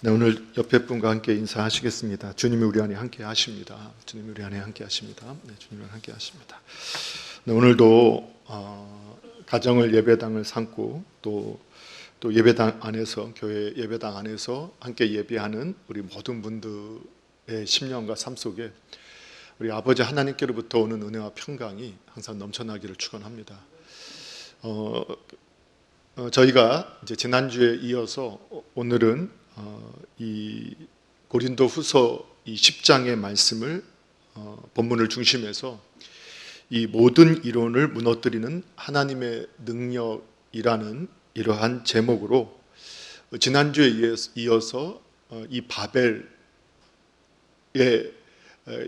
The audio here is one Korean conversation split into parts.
네, 오늘 옆에 분과 함께 인사하시겠습니다. 주님이 우리 안에 함께 하십니다. 주님이 우리 안에 함께 하십니다. 네, 주님이 함께 하십니다. 네, 오늘도 가정을 예배당을 삼고 또 예배당 안에서, 교회 예배당 안에서 함께 예배하는 우리 모든 분들의 심령과 삶 속에 우리 아버지 하나님께로부터 오는 은혜와 평강이 항상 넘쳐나기를 축원합니다. 저희가 이제 지난주에 이어서 오늘은 이 고린도후서 이 10장의 말씀을 본문을 중심해서 이 모든 이론을 무너뜨리는 하나님의 능력이라는 이러한 제목으로 지난주에 이어서 이 바벨에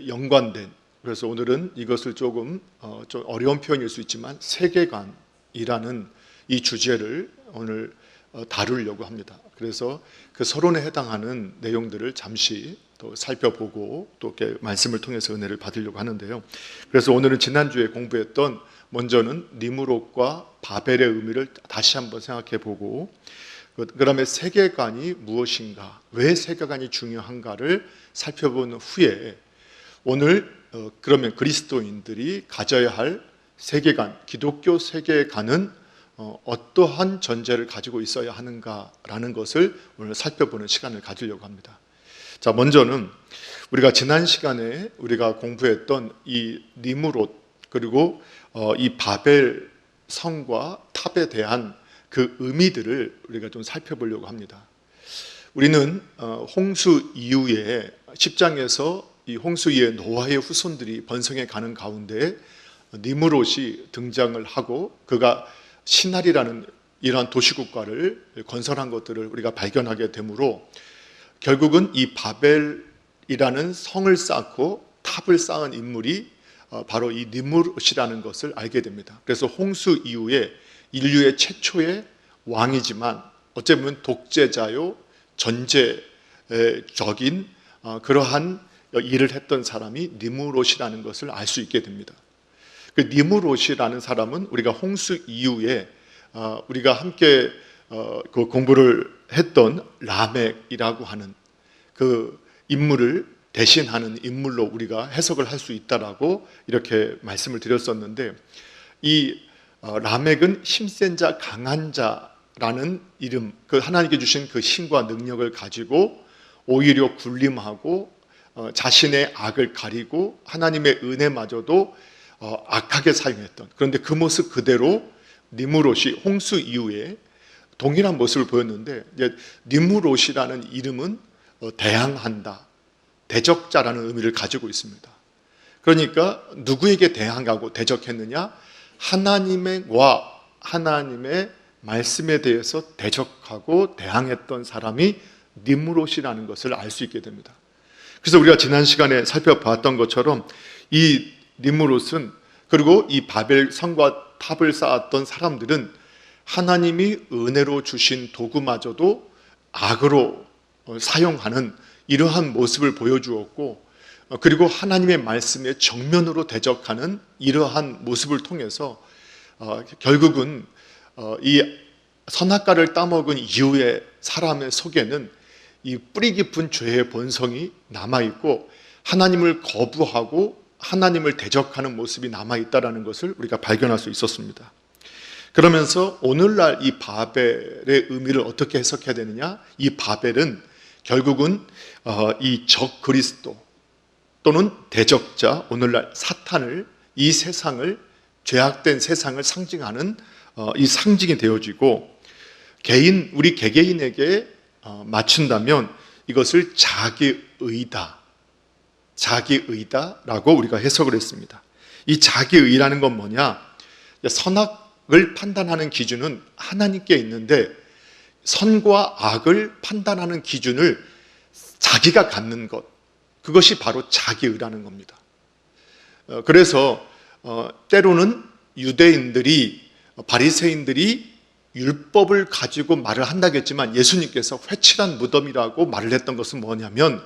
연관된, 그래서 오늘은 이것을 조금 좀 어려운 표현일 수 있지만 세계관이라는 이 주제를 오늘 다루려고 합니다. 그래서 그 서론에 해당하는 내용들을 잠시 또 살펴보고 또 이렇게 말씀을 통해서 은혜를 받으려고 하는데요. 그래서 오늘은 지난주에 공부했던, 먼저는 니무롯과 바벨의 의미를 다시 한번 생각해 보고, 그 다음에 세계관이 무엇인가, 왜 세계관이 중요한가를 살펴본 후에 오늘 그러면 그리스도인들이 가져야 할 세계관, 기독교 세계관은 어떠한 전제를 가지고 있어야 하는가라는 것을 오늘 살펴보는 시간을 가지려고 합니다. 자, 먼저는 우리가 지난 시간에 우리가 공부했던 이 니무롯, 그리고 이 바벨 성과 탑에 대한 그 의미들을 우리가 좀 살펴보려고 합니다. 우리는 홍수 이후에 10장에서 이 홍수 이후에 노아의 후손들이 번성해 가는 가운데 니무롯이 등장을 하고 그가 시날이라는 이러한 도시국가를 건설한 것들을 우리가 발견하게 되므로 결국은 이 바벨이라는 성을 쌓고 탑을 쌓은 인물이 바로 이 니무롯이라는 것을 알게 됩니다. 그래서 홍수 이후에 인류의 최초의 왕이지만 어찌 보면 독재자요 전제적인 그러한 일을 했던 사람이 니무롯이라는 것을 알 수 있게 됩니다. 그 니무롯이라는 사람은 우리가 홍수 이후에 우리가 함께 그 공부를 했던 라멕이라고 하는 그 인물을 대신하는 인물로 우리가 해석을 할 수 있다라고 이렇게 말씀을 드렸었는데, 이 라멕은 힘센 자, 강한 자라는 이름, 그 하나님께 주신 그 힘과 능력을 가지고 오히려 군림하고 자신의 악을 가리고 하나님의 은혜마저도 악하게 사용했던, 그런데 그 모습 그대로 니무롯이 홍수 이후에 동일한 모습을 보였는데, 니무롯이라는 이름은 대항한다, 대적자라는 의미를 가지고 있습니다. 그러니까 누구에게 대항하고 대적했느냐? 하나님의 말씀에 대해서 대적하고 대항했던 사람이 니무롯이라는 것을 알 수 있게 됩니다. 그래서 우리가 지난 시간에 살펴봤던 것처럼 이 니무롯은, 그리고 이 바벨 성과 탑을 쌓았던 사람들은 하나님이 은혜로 주신 도구마저도 악으로 사용하는 이러한 모습을 보여주었고, 그리고 하나님의 말씀에 정면으로 대적하는 이러한 모습을 통해서 결국은 이 선악과를 따먹은 이후에 사람의 속에는 이 뿌리 깊은 죄의 본성이 남아있고 하나님을 거부하고 하나님을 대적하는 모습이 남아있다는 것을 우리가 발견할 수 있었습니다. 그러면서 오늘날 이 바벨의 의미를 어떻게 해석해야 되느냐? 이 바벨은 결국은 이 적 그리스도 또는 대적자, 오늘날 사탄을, 이 세상을, 죄악된 세상을 상징하는 이 상징이 되어지고, 우리 개개인에게 맞춘다면 이것을 자기의다라고 우리가 해석을 했습니다. 이 자기의라는 건 뭐냐? 선악을 판단하는 기준은 하나님께 있는데 선과 악을 판단하는 기준을 자기가 갖는 것, 그것이 바로 자기의라는 겁니다. 그래서 때로는 유대인들이, 바리새인들이 율법을 가지고 말을 한다겠지만 예수님께서 회칠한 무덤이라고 말을 했던 것은 뭐냐면,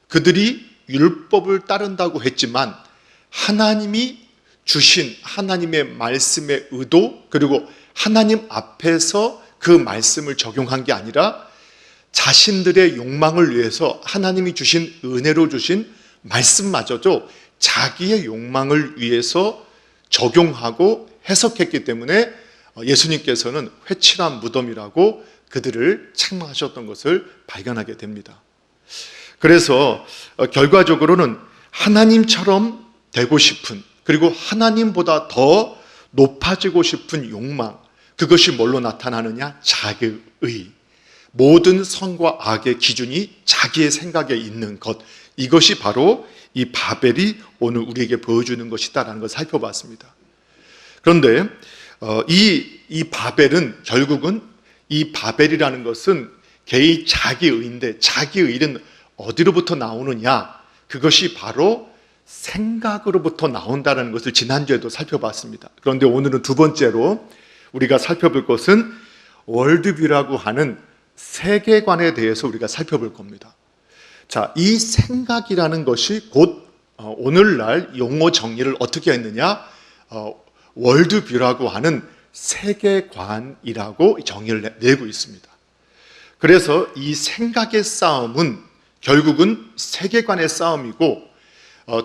그들이 율법을 따른다고 했지만 하나님이 주신 하나님의 말씀의 의도, 그리고 하나님 앞에서 그 말씀을 적용한 게 아니라 자신들의 욕망을 위해서 하나님이 주신 은혜로 주신 말씀마저도 자기의 욕망을 위해서 적용하고 해석했기 때문에 예수님께서는 회칠한 무덤이라고 그들을 책망하셨던 것을 발견하게 됩니다. 그래서 결과적으로는 하나님처럼 되고 싶은, 그리고 하나님보다 더 높아지고 싶은 욕망, 그것이 뭘로 나타나느냐? 자기의. 모든 선과 악의 기준이 자기의 생각에 있는 것, 이것이 바로 이 바벨이 오늘 우리에게 보여주는 것이다라는 것을 살펴봤습니다. 그런데 이 바벨은 결국은, 이 바벨이라는 것은 개의 자기의인데, 자기의는 어디로부터 나오느냐? 그것이 바로 생각으로부터 나온다는 것을 지난주에도 살펴봤습니다. 그런데 오늘은 두 번째로 우리가 살펴볼 것은 월드뷰라고 하는 세계관에 대해서 우리가 살펴볼 겁니다. 자, 이 생각이라는 것이 곧 오늘날 용어 정의를 어떻게 했느냐? 월드뷰라고 하는 세계관이라고 정의를 내고 있습니다. 그래서 이 생각의 싸움은 결국은 세계관의 싸움이고,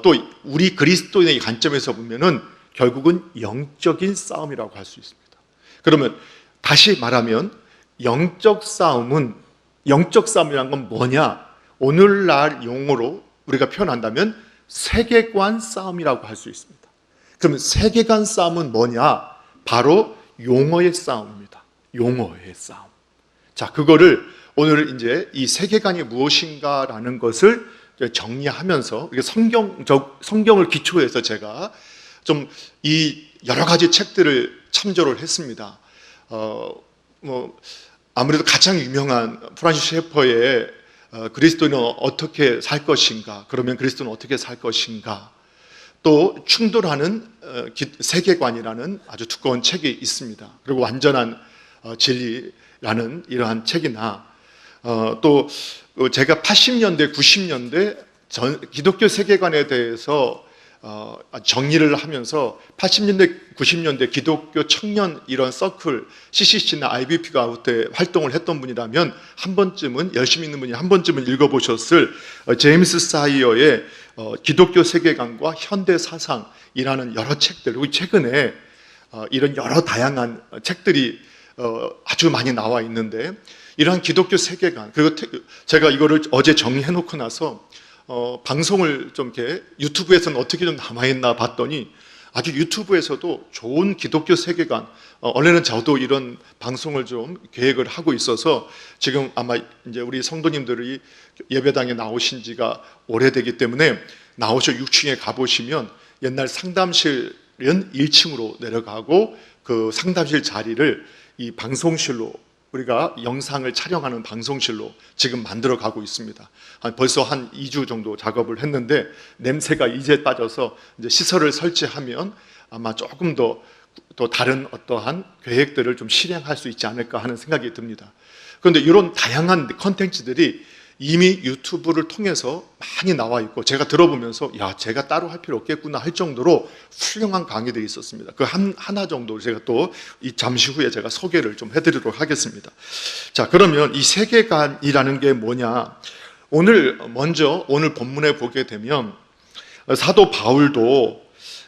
또 우리 그리스도인의 관점에서 보면은 결국은 영적인 싸움이라고 할 수 있습니다. 그러면 다시 말하면 영적 싸움이란 건 뭐냐? 오늘날 용어로 우리가 표현한다면 세계관 싸움이라고 할 수 있습니다. 그러면 세계관 싸움은 뭐냐? 바로 용어의 싸움입니다. 용어의 싸움. 자, 그거를 오늘 이제 이 세계관이 무엇인가라는 것을 정리하면서, 우리가 성경을 기초해서 제가 좀 이 여러 가지 책들을 참조를 했습니다. 아무래도 가장 유명한 프란시스 셰퍼의 그리스도인은 어떻게 살 것인가, 그러면 그리스도는 어떻게 살 것인가, 또 충돌하는 세계관이라는 아주 두꺼운 책이 있습니다. 그리고 완전한 진리라는 이러한 책이나, 또 제가 80년대, 90년대 기독교 세계관에 대해서 정리를 하면서 80년대, 90년대 기독교 청년 이런 서클, CCC나 IBP가 그때 활동을 했던 분이라면 한 번쯤은, 열심히 있는 분이 한 번쯤은 읽어보셨을 제임스 사이어의 기독교 세계관과 현대 사상이라는 여러 책들, 그리고 최근에 이런 여러 다양한 책들이 아주 많이 나와 있는데, 이러한 기독교 세계관, 그리고 제가 이거를 어제 정리해놓고 나서 방송을 좀 이렇게 유튜브에서는 어떻게 좀 남아있나 봤더니 아주 유튜브에서도 좋은 기독교 세계관, 원래는 저도 이런 방송을 좀 계획을 하고 있어서 지금 아마 이제 우리 성도님들이 예배당에 나오신 지가 오래되기 때문에 나오셔 6층에 가보시면 옛날 상담실은 1층으로 내려가고 그 상담실 자리를 이 방송실로, 우리가 영상을 촬영하는 방송실로 지금 만들어 가고 있습니다. 벌써 한 2주 정도 작업을 했는데 냄새가 이제 빠져서 이제 시설을 설치하면 아마 조금 더 다른 어떠한 계획들을 좀 실행할 수 있지 않을까 하는 생각이 듭니다. 그런데 이런 다양한 컨텐츠들이 이미 유튜브를 통해서 많이 나와 있고, 제가 들어보면서 제가 따로 할 필요 없겠구나 할 정도로 훌륭한 강의들이 있었습니다. 그 하나 정도 제가 또 잠시 후에 제가 소개를 좀 해드리도록 하겠습니다. 자, 그러면 이 세계관이라는 게 뭐냐? 오늘 본문에 보게 되면 사도 바울도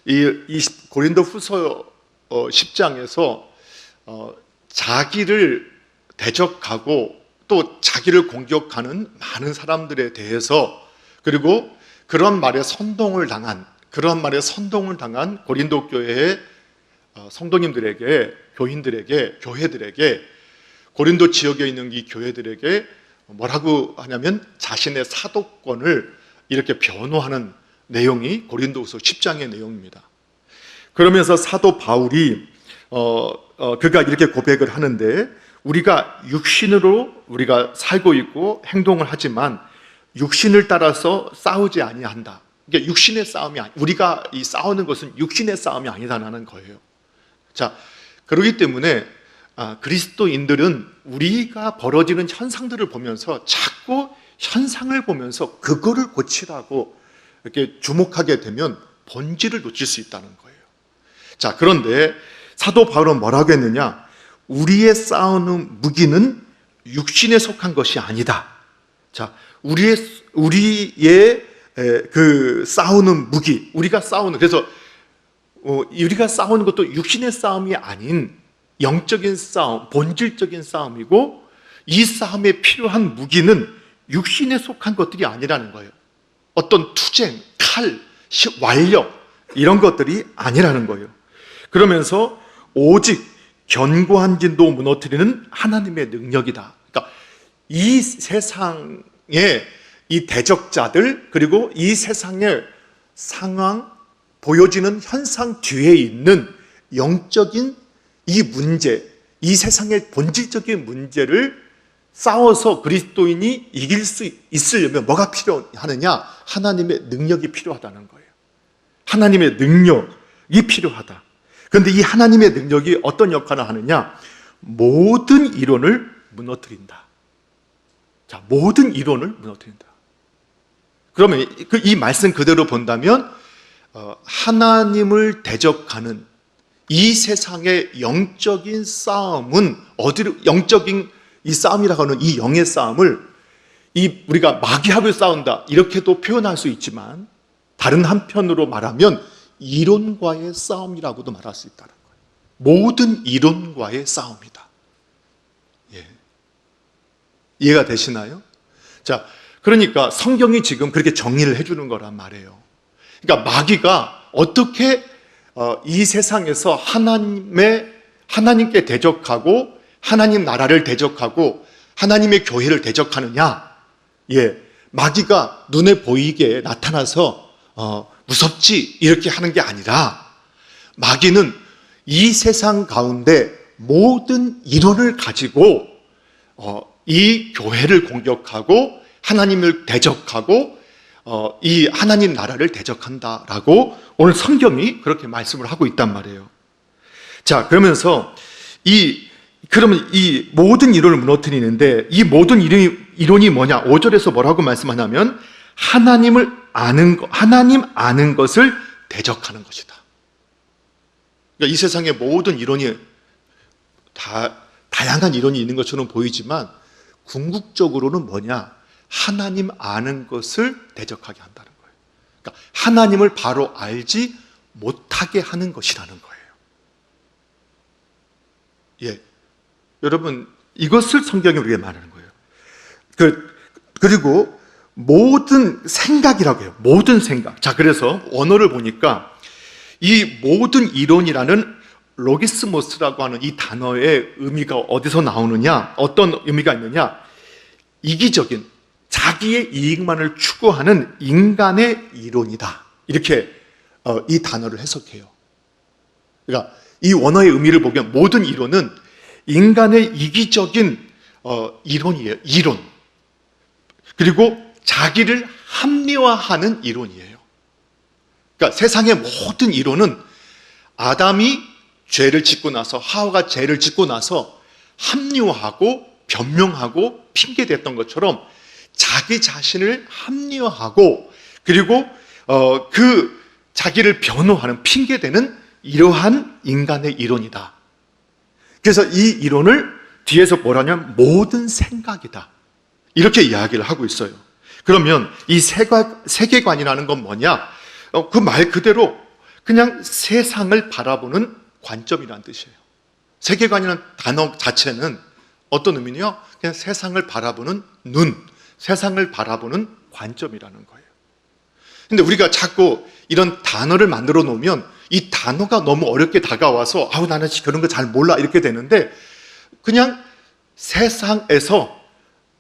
이 고린도 후서 10장에서 자기를 대적하고 또 자기를 공격하는 많은 사람들에 대해서, 그리고 그런 말에 선동을 당한 고린도 교회의 성도님들에게, 교회들에게, 고린도 지역에 있는 이 교회들에게 뭐라고 하냐면 자신의 사도권을 이렇게 변호하는 내용이 고린도후서 10장의 내용입니다. 그러면서 사도 바울이 그가 이렇게 고백을 하는데, 우리가 육신으로 우리가 살고 있고 행동을 하지만 육신을 따라서 싸우지 아니한다. 그러니까 육신의 싸움이 우리가 이 싸우는 것은 육신의 싸움이 아니다라는 거예요. 자, 그렇기 때문에 그리스도인들은 우리가 벌어지는 현상들을 보면서 자꾸 현상을 보면서 그거를 고치라고 이렇게 주목하게 되면 본질을 놓칠 수 있다는 거예요. 자, 그런데 사도 바울은 뭐라고 했느냐? 우리의 싸우는 무기는 육신에 속한 것이 아니다. 자, 우리의 그 싸우는 무기, 우리가 싸우는, 그래서 우리가 싸우는 것도 육신의 싸움이 아닌 영적인 싸움, 본질적인 싸움이고, 이 싸움에 필요한 무기는 육신에 속한 것들이 아니라는 거예요. 어떤 투쟁, 칼, 완력 이런 것들이 아니라는 거예요. 그러면서 오직 견고한 진도 무너뜨리는 하나님의 능력이다. 그러니까 이 세상의 이 대적자들, 그리고 이 세상의 상황, 보여지는 현상 뒤에 있는 영적인 이 문제, 이 세상의 본질적인 문제를 싸워서 그리스도인이 이길 수 있으려면 뭐가 필요하느냐? 하나님의 능력이 필요하다는 거예요. 하나님의 능력이 필요하다. 그런데 이 하나님의 능력이 어떤 역할을 하느냐? 모든 이론을 무너뜨린다. 자, 모든 이론을 무너뜨린다. 그러면 이 말씀 그대로 본다면 하나님을 대적하는 이 세상의 영적인 싸움은 어디로, 영적인 이 싸움이라고 하는 이 영의 싸움을 우리가 마귀하고 싸운다 이렇게도 표현할 수 있지만, 다른 한편으로 말하면 이론과의 싸움이라고도 말할 수 있다는 거예요. 모든 이론과의 싸움이다. 예. 이해가 되시나요? 자, 그러니까 성경이 지금 그렇게 정리를 해주는 거란 말이에요. 그러니까 마귀가 어떻게 이 세상에서 하나님께 대적하고 하나님 나라를 대적하고 하나님의 교회를 대적하느냐? 예, 마귀가 눈에 보이게 나타나서 무섭지 이렇게 하는 게 아니라, 마귀는 이 세상 가운데 모든 이론을 가지고 이 교회를 공격하고 하나님을 대적하고 이 하나님 나라를 대적한다라고 오늘 성경이 그렇게 말씀을 하고 있단 말이에요. 자, 그러면서 그러면 이 모든 이론을 무너뜨리는데, 이 모든 이론이 뭐냐? 5절에서 뭐라고 말씀하냐면 하나님 아는 것을 대적하는 것이다. 그러니까 이 세상의 모든 이론이 다양한 이론이 있는 것처럼 보이지만 궁극적으로는 뭐냐? 하나님 아는 것을 대적하게 한다는 거예요. 그러니까 하나님을 바로 알지 못하게 하는 것이라는 거예요. 예, 여러분, 이것을 성경이 우리에게 말하는 거예요. 그리고 모든 생각이라고 해요. 모든 생각. 자, 그래서 언어를 보니까 이 모든 이론이라는 로기스모스라고 하는 이 단어의 의미가 어디서 나오느냐? 어떤 의미가 있느냐? 이기적인, 자기의 이익만을 추구하는 인간의 이론이다. 이렇게 이 단어를 해석해요. 그러니까 이 원어의 의미를 보면 모든 이론은 인간의 이기적인 이론이에요. 이론. 그리고 자기를 합리화하는 이론이에요. 그러니까 세상의 모든 이론은 아담이 죄를 짓고 나서, 하와가 죄를 짓고 나서 합리화하고 변명하고 핑계댔던 것처럼 자기 자신을 합리화하고, 그리고 그 자기를 변호하는, 핑계대는 이러한 인간의 이론이다. 그래서 이 이론을 뒤에서 뭐라냐면 모든 생각이다, 이렇게 이야기를 하고 있어요. 그러면 이 세계관이라는 건 뭐냐? 그 말 그대로 그냥 세상을 바라보는 관점이라는 뜻이에요. 세계관이라는 단어 자체는 어떤 의미냐? 그냥 세상을 바라보는 눈, 세상을 바라보는 관점이라는 거예요. 근데 우리가 자꾸 이런 단어를 만들어 놓으면 이 단어가 너무 어렵게 다가와서 나는 그런 거 잘 몰라 이렇게 되는데, 그냥 세상에서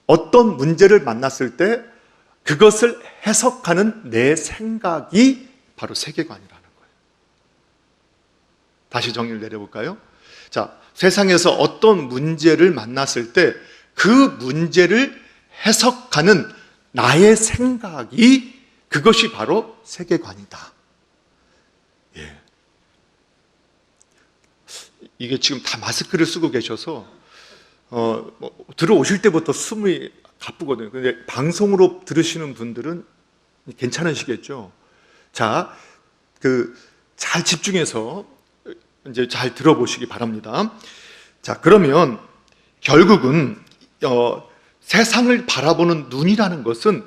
어떤 문제를 만났을 때 그것을 해석하는 내 생각이 바로 세계관이라는 거예요. 다시 정리를 내려볼까요? 자, 세상에서 어떤 문제를 만났을 때 그 문제를 해석하는 나의 생각이, 그것이 바로 세계관이다. 예. 이게 지금 다 마스크를 쓰고 계셔서 들어오실 때부터 숨이 가쁘거든요. 근데 방송으로 들으시는 분들은 괜찮으시겠죠? 자, 잘 집중해서 이제 잘 들어보시기 바랍니다. 자, 그러면 결국은 세상을 바라보는 눈이라는 것은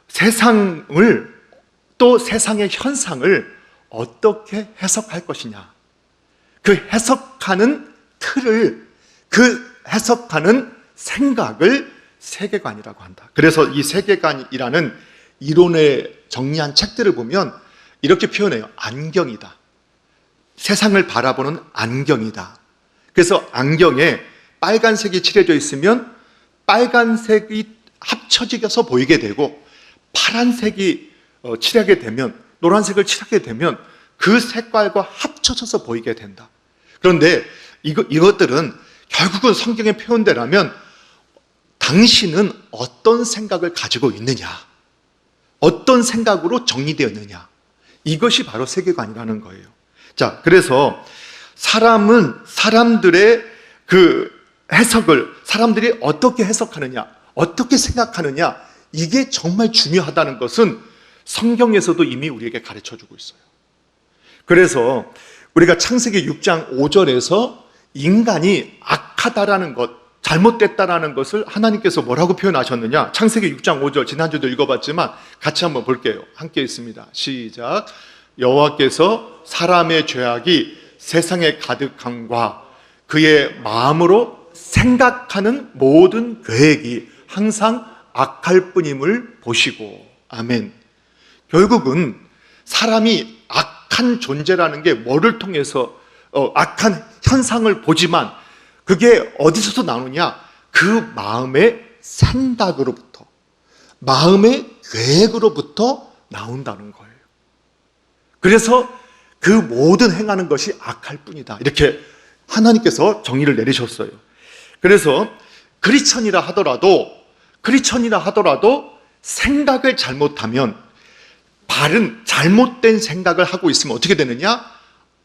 세상을 또 세상의 현상을 어떻게 해석할 것이냐, 그 해석하는 틀을, 그 해석하는 생각을 세계관이라고 한다. 그래서 이 세계관이라는 이론에 정리한 책들을 보면 이렇게 표현해요. 안경이다. 세상을 바라보는 안경이다. 그래서 안경에 빨간색이 칠해져 있으면 빨간색이 합쳐지겨서 보이게 되고, 파란색이 칠하게 되면, 노란색을 칠하게 되면 그 색깔과 합쳐져서 보이게 된다. 그런데 이것들은 결국은 성경의 표현대로라면 당신은 어떤 생각을 가지고 있느냐, 어떤 생각으로 정리되었느냐, 이것이 바로 세계관이라는 거예요. 자, 그래서 사람들의 그 해석을 사람들이 어떻게 해석하느냐, 어떻게 생각하느냐, 이게 정말 중요하다는 것은 성경에서도 이미 우리에게 가르쳐주고 있어요. 그래서 우리가 창세기 6장 5절에서 인간이 악하다라는 것, 잘못됐다라는 것을 하나님께서 뭐라고 표현하셨느냐, 창세기 6장 5절 지난주도 읽어봤지만 같이 한번 볼게요. 함께 있습니다. 시작. 여호와께서 사람의 죄악이 세상에 가득함과 그의 마음으로 생각하는 모든 계획이 항상 악할 뿐임을 보시고. 아멘. 결국은 사람이 악한 존재라는 게 뭐를 통해서 악한 현상을 보지만 그게 어디서도 나오느냐, 그 마음의 생각으로부터, 마음의 계획으로부터 나온다는 거예요. 그래서 그 모든 행하는 것이 악할 뿐이다, 이렇게 하나님께서 정의를 내리셨어요. 그래서 크리스천이라 하더라도 생각을 잘못하면, 바른 잘못된 생각을 하고 있으면 어떻게 되느냐,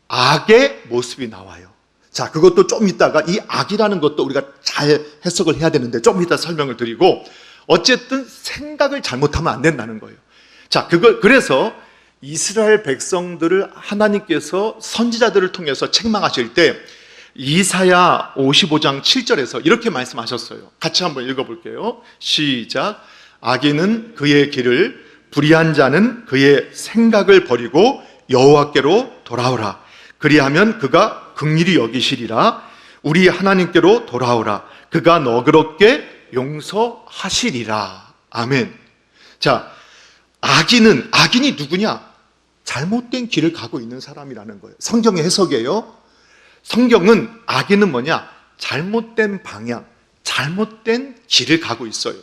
악의 모습이 나와요. 자, 그것도 좀 이따가, 이 악이라는 것도 우리가 잘 해석을 해야 되는데 좀 이따 설명을 드리고, 어쨌든 생각을 잘못하면 안 된다는 거예요. 자, 그래서 이스라엘 백성들을 하나님께서 선지자들을 통해서 책망하실 때 이사야 55장 7절에서 이렇게 말씀하셨어요. 같이 한번 읽어볼게요. 시작. 악인은 그의 길을, 불의한 자는 그의 생각을 버리고 여호와께로 돌아오라. 그리하면 그가 긍휼히 여기시리라. 우리 하나님께로 돌아오라. 그가 너그럽게 용서하시리라. 아멘. 자, 악인이 누구냐? 잘못된 길을 가고 있는 사람이라는 거예요. 성경의 해석이에요. 성경은 악인은 뭐냐? 잘못된 방향, 잘못된 길을 가고 있어요.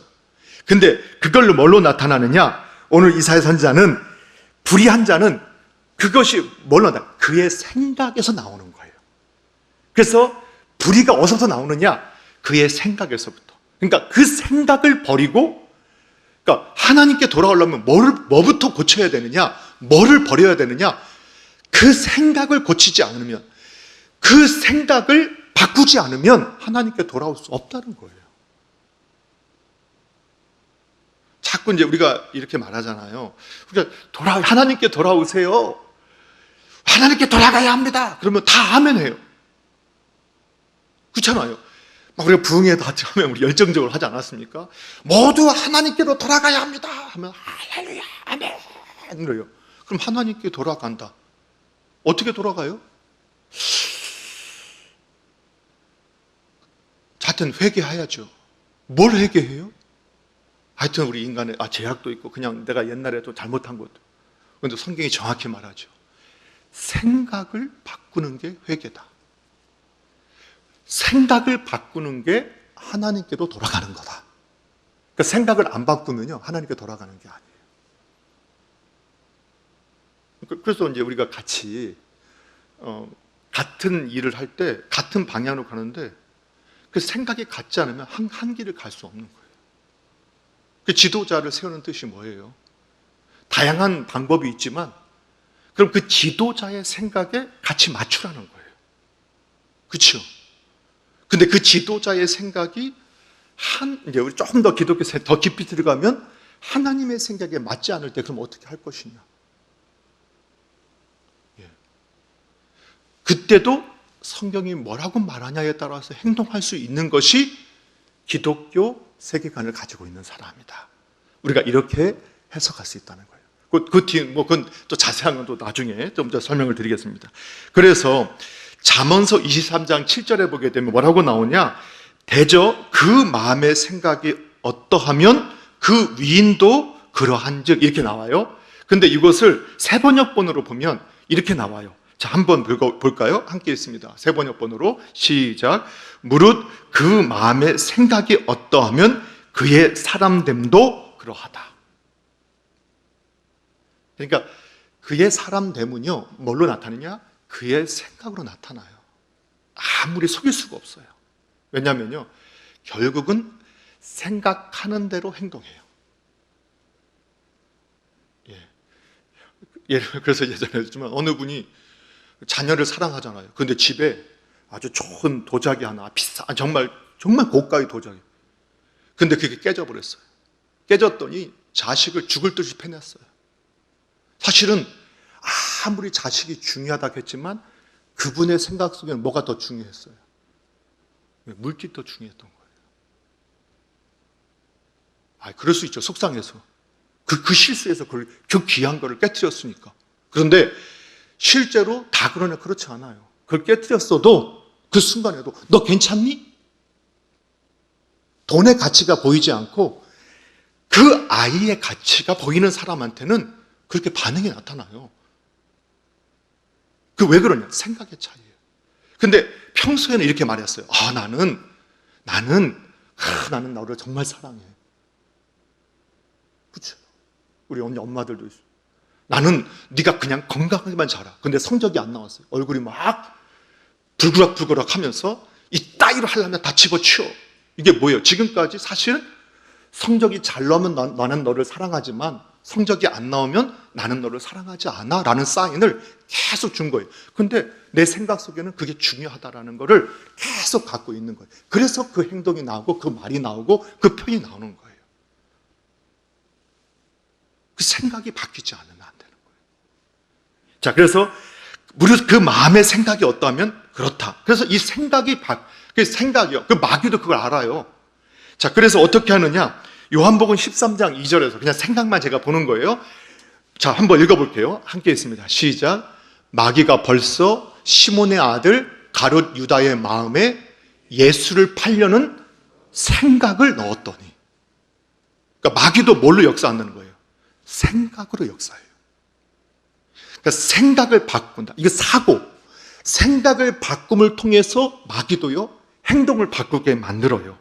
근데 그걸로 뭘로 나타나느냐? 오늘 이사야 선지자는 불의한 자는 그것이 뭘로 나타나? 그의 생각에서 나오는 거예요. 그래서 불의가 어디서 나오느냐? 그의 생각에서부터. 그러니까 그 생각을 버리고, 그러니까 하나님께 돌아오려면 뭐부터 고쳐야 되느냐? 뭐를 버려야 되느냐? 그 생각을 고치지 않으면, 그 생각을 바꾸지 않으면 하나님께 돌아올 수 없다는 거예요. 자꾸 이제 우리가 이렇게 말하잖아요. 하나님께 돌아오세요. 하나님께 돌아가야 합니다. 그러면 다 아멘해요. 그렇잖아요. 우리가 부흥회 다 하면 우리 열정적으로 하지 않았습니까? 모두 하나님께로 돌아가야 합니다 하면 할렐루야 아멘 그래요. 그럼 하나님께 돌아간다. 어떻게 돌아가요? 하여튼 회개해야죠. 뭘 회개해요? 하여튼 우리 인간의 죄악도 있고 그냥 내가 옛날에 또 잘못한 것도. 그런데 성경이 정확히 말하죠. 생각을 바꾸는 게 회개다. 생각을 바꾸는 게 하나님께로 돌아가는 거다. 그러니까 생각을 안 바꾸면요, 하나님께 돌아가는 게 아니에요. 그래서 이제 우리가 같이 같은 일을 할 때 같은 방향으로 가는데 그 생각이 같지 않으면 한 길을 갈 수 없는 거예요. 그 지도자를 세우는 뜻이 뭐예요? 다양한 방법이 있지만 그럼 그 지도자의 생각에 같이 맞추라는 거예요. 그렇죠? 근데 그 지도자의 생각이 이제 우리 조금 더 기독교 더 깊이 들어가면 하나님의 생각에 맞지 않을 때 그럼 어떻게 할 것이냐? 예. 그때도 성경이 뭐라고 말하냐에 따라서 행동할 수 있는 것이 기독교 세계관을 가지고 있는 사람이다. 우리가 이렇게 해석할 수 있다는 거예요. 그 뒤, 그건 또 자세한 건 또 나중에 좀 더 설명을 드리겠습니다. 그래서 잠언서 23장 7절에 보게 되면 뭐라고 나오냐? 대저 그 마음의 생각이 어떠하면 그 위인도 그러한즉, 이렇게 나와요. 근데 이것을 새 번역본으로 보면 이렇게 나와요. 자, 한번 볼까요? 함께 있습니다. 새 번역본으로 시작. 무릇 그 마음의 생각이 어떠하면 그의 사람됨도 그러하다. 그러니까 그의 사람됨은요, 뭘로 나타내냐? 그의 생각으로 나타나요. 아무리 속일 수가 없어요. 왜냐하면요, 결국은 생각하는 대로 행동해요. 그래서 예전에 했지만 어느 분이 자녀를 사랑하잖아요. 근데 집에 아주 좋은 도자기 하나, 정말 고가의 도자기. 근데 그게 깨져버렸어요. 깨졌더니 자식을 죽을 듯이 패냈어요. 사실은 아무리 자식이 중요하다고 했지만 그분의 생각 속에는 뭐가 더 중요했어요? 물질이 더 중요했던 거예요. 그럴 수 있죠. 속상해서. 그 실수에서 그 귀한 거를 깨뜨렸으니까. 그런데 실제로 다 그렇지 않아요. 그걸 깨뜨렸어도 그 순간에도 너 괜찮니? 돈의 가치가 보이지 않고 그 아이의 가치가 보이는 사람한테는 그렇게 반응이 나타나요. 그 왜 그러냐? 생각의 차이예요. 근데 평소에는 이렇게 말했어요. 나는 너를 정말 사랑해. 그렇죠? 우리 엄마들도 있어요. 나는 네가 그냥 건강하게만 자라. 근데 성적이 안 나왔어요. 얼굴이 막 불그락불그락 하면서 이 따위로 하려면 다 집어치워. 이게 뭐예요? 지금까지 사실 성적이 잘 나오면 나는 너를 사랑하지만 성적이 안 나오면 나는 너를 사랑하지 않아 라는 사인을 계속 준 거예요. 근데 내 생각 속에는 그게 중요하다라는 거를 계속 갖고 있는 거예요. 그래서 그 행동이 나오고 그 말이 나오고 그 표현이 나오는 거예요. 그 생각이 바뀌지 않으면 안 되는 거예요. 자, 그래서 무릇 그 마음의 생각이 어떠하면 그렇다. 그래서 이 생각이 그 생각이요. 그 마귀도 그걸 알아요. 자, 그래서 어떻게 하느냐? 요한복음 13장 2절에서 그냥 생각만 제가 보는 거예요. 자, 한번 읽어볼게요. 함께 있습니다. 시작. 마귀가 벌써 시몬의 아들 가룟 유다의 마음에 예수를 팔려는 생각을 넣었더니. 그러니까 마귀도 뭘로 역사하는 거예요? 생각으로 역사해요. 그러니까 생각을 바꾼다. 이거 사고. 생각을 바꿈을 통해서 마귀도요, 행동을 바꾸게 만들어요.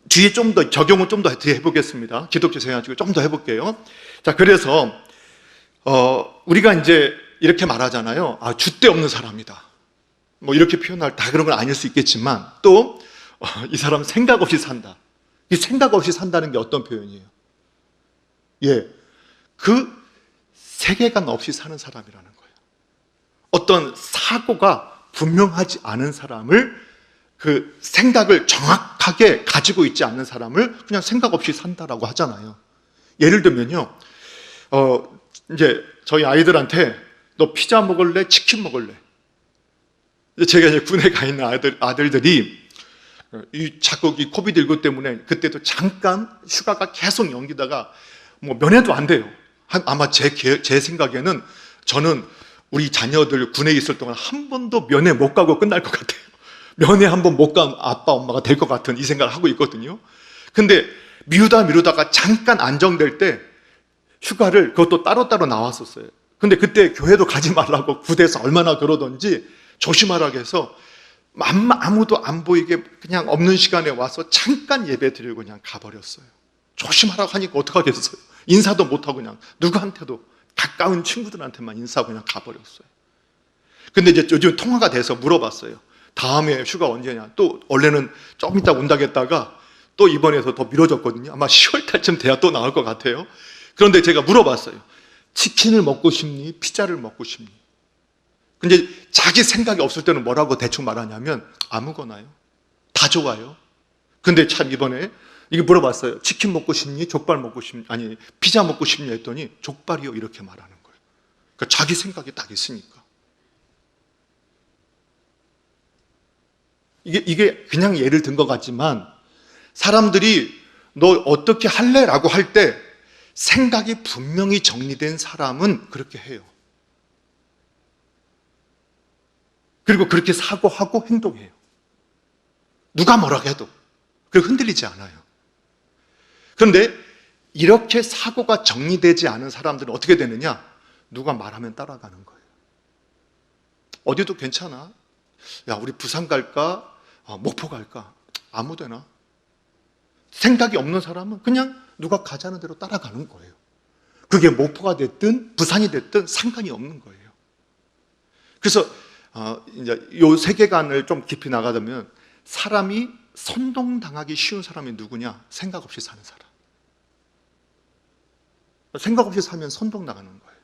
뒤에 좀 더 적용을 좀 더 뒤에 해보겠습니다. 기독교 생활 좀 더 해볼게요. 자, 그래서 우리가 이제 이렇게 말하잖아요. 줏대 없는 사람이다. 뭐 이렇게 표현할 다 그런 건 아닐 수 있겠지만 또 이 사람 생각 없이 산다. 이 생각 없이 산다는 게 어떤 표현이에요? 그 세계관 없이 사는 사람이라는 거예요. 어떤 사고가 분명하지 않은 사람을, 그 생각을 정확하게 가지고 있지 않는 사람을 그냥 생각 없이 산다라고 하잖아요. 예를 들면요, 이제 저희 아이들한테 너 피자 먹을래? 치킨 먹을래? 제가 이제 군에 가 있는 아들들이 자꾸 이 코비드19 때문에 그때도 잠깐 휴가가 계속 연기다가 뭐 면회도 안 돼요. 아마 제 생각에는 저는 우리 자녀들 군에 있을 동안 한 번도 면회 못 가고 끝날 것 같아요. 면회 한 번 못 간 아빠 엄마가 될 것 같은 이 생각을 하고 있거든요. 근데 미루다가 잠깐 안정될 때 휴가를 그것도 따로따로 나왔었어요. 근데 그때 교회도 가지 말라고 부대에서 얼마나 그러던지 조심하라고 해서 아무도 안 보이게 그냥 없는 시간에 와서 잠깐 예배 드리고 그냥 가버렸어요. 조심하라고 하니까 어떡하겠어요. 인사도 못하고 그냥 누구한테도, 가까운 친구들한테만 인사하고 그냥 가버렸어요. 근데 이제 요즘 통화가 돼서 물어봤어요. 다음에 휴가 언제냐. 또 원래는 조금 이따 온다겠다가 또 이번에서 더 미뤄졌거든요. 아마 10월 달쯤 돼야 또 나올 것 같아요. 그런데 제가 물어봤어요. 치킨을 먹고 싶니? 피자를 먹고 싶니? 근데 자기 생각이 없을 때는 뭐라고 대충 말하냐면 아무거나요. 다 좋아요. 근데 참 이번에 이게 물어봤어요. 치킨 먹고 싶니? 족발 먹고 싶니? 아니, 피자 먹고 싶니? 했더니 족발이요. 이렇게 말하는 거예요. 그러니까 자기 생각이 딱 있으니까. 이게 그냥 예를 든 것 같지만 사람들이 너 어떻게 할래? 라고 할 때 생각이 분명히 정리된 사람은 그렇게 해요. 그리고 그렇게 사고하고 행동해요. 누가 뭐라고 해도. 그리고 흔들리지 않아요. 그런데 이렇게 사고가 정리되지 않은 사람들은 어떻게 되느냐? 누가 말하면 따라가는 거예요. 어디도 괜찮아. 야, 우리 부산 갈까? 목포 갈까? 아무 데나. 생각이 없는 사람은 그냥 누가 가자는 대로 따라가는 거예요. 그게 목포가 됐든 부산이 됐든 상관이 없는 거예요. 그래서 이제 요 세계관을 좀 깊이 나가자면 사람이 선동당하기 쉬운 사람이 누구냐? 생각 없이 사는 사람. 생각 없이 살면 선동당하는 거예요.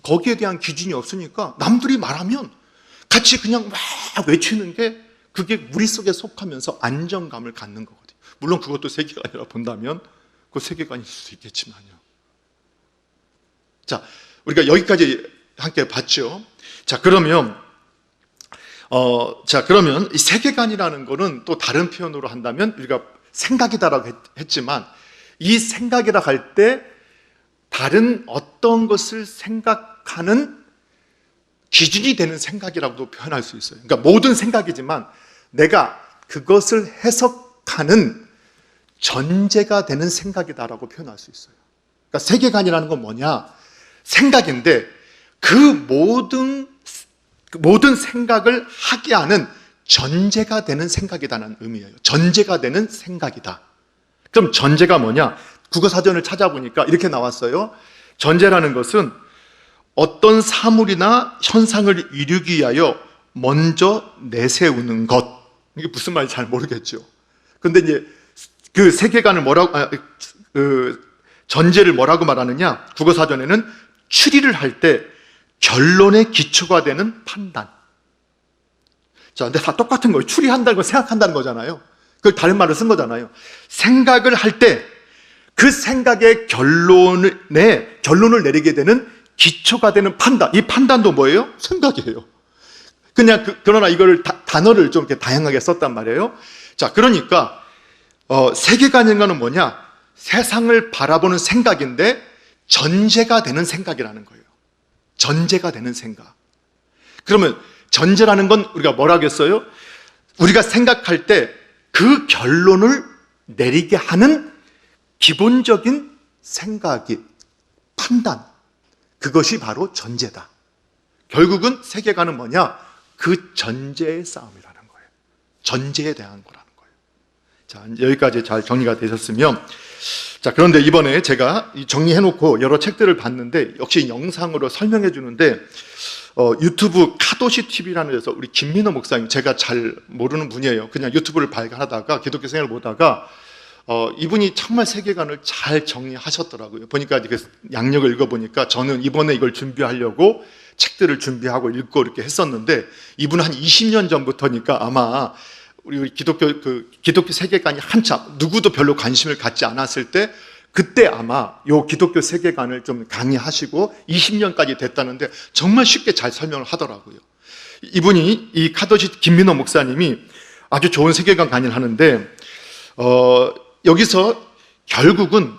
거기에 대한 기준이 없으니까 남들이 말하면 같이 그냥 막 외치는 게 그게 무리 속에 속하면서 안정감을 갖는 거거든요. 물론 그것도 세계관이라 본다면 그 세계관일 수 있겠지만요. 자, 우리가 여기까지 함께 봤죠. 자, 그러면 이 세계관이라는 거는 또 다른 표현으로 한다면 우리가 생각이다라고 했지만 이 생각이라 할 때 다른 어떤 것을 생각하는 기준이 되는 생각이라고도 표현할 수 있어요. 그러니까 모든 생각이지만 내가 그것을 해석하는 전제가 되는 생각이다라고 표현할 수 있어요. 그러니까 세계관이라는 건 뭐냐? 생각인데 그 모든 생각을 하게 하는 전제가 되는 생각이다는 의미예요. 전제가 되는 생각이다. 그럼 전제가 뭐냐? 국어사전을 찾아보니까 이렇게 나왔어요. 전제라는 것은 어떤 사물이나 현상을 이루기 위하여 먼저 내세우는 것. 이게 무슨 말인지 잘 모르겠죠. 근데 이제 그 세계관을 전제를 뭐라고 말하느냐? 국어사전에는 추리를 할 때 결론의 기초가 되는 판단. 자, 근데 다 똑같은 거예요. 추리한다는 건 생각한다는 거잖아요. 그걸 다른 말을 쓴 거잖아요. 생각을 할 때 그 생각의 결론을 내리게 되는 기초가 되는 판단. 이 판단도 뭐예요? 생각이에요. 그러나 이거를 단어를 좀 이렇게 다양하게 썼단 말이에요. 자, 그러니까 세계관인가는 뭐냐? 세상을 바라보는 생각인데 전제가 되는 생각이라는 거예요. 전제가 되는 생각. 그러면 전제라는 건 우리가 뭐라고 했어요? 우리가 생각할 때 그 결론을 내리게 하는 기본적인 생각이 판단. 그것이 바로 전제다. 결국은 세계관은 뭐냐? 그 전제의 싸움이라는 거예요. 전제에 대한 거라는 거예요. 자, 여기까지 잘 정리가 되셨으면, 자, 그런데 이번에 제가 정리해놓고 여러 책들을 봤는데 역시 영상으로 설명해 주는데 유튜브 카도시 TV라는 데서 우리 김민호 목사님, 제가 잘 모르는 분이에요. 그냥 유튜브를 발견하다가 기독교 생활을 보다가 이분이 정말 세계관을 잘 정리하셨더라고요. 보니까 이렇게 양력을 읽어보니까 저는 이번에 이걸 준비하려고 책들을 준비하고 읽고 이렇게 했었는데 이분은 한 20년 전부터니까 아마 우리 기독교 세계관이 한참 누구도 별로 관심을 갖지 않았을 때 그때 아마 요 기독교 세계관을 좀 강의하시고 20년까지 됐다는데 정말 쉽게 잘 설명을 하더라고요. 이분이 이 카도시 김민호 목사님이 아주 좋은 세계관 강의를 하는데 여기서 결국은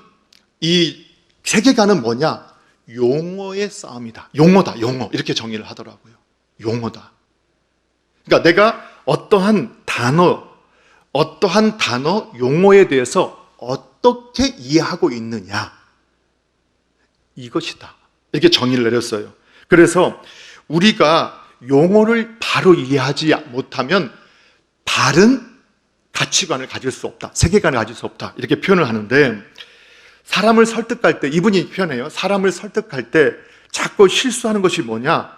이 세계관은 뭐냐? 용어의 싸움이다. 용어다, 용어. 이렇게 정의를 하더라고요. 용어다. 그러니까 내가 어떠한 단어, 용어에 대해서 어떻게 이해하고 있느냐. 이것이다. 이렇게 정의를 내렸어요. 그래서 우리가 용어를 바로 이해하지 못하면 바른 가치관을 가질 수 없다. 세계관을 가질 수 없다. 이렇게 표현을 하는데 사람을 설득할 때, 이분이 표현해요. 사람을 설득할 때 자꾸 실수하는 것이 뭐냐?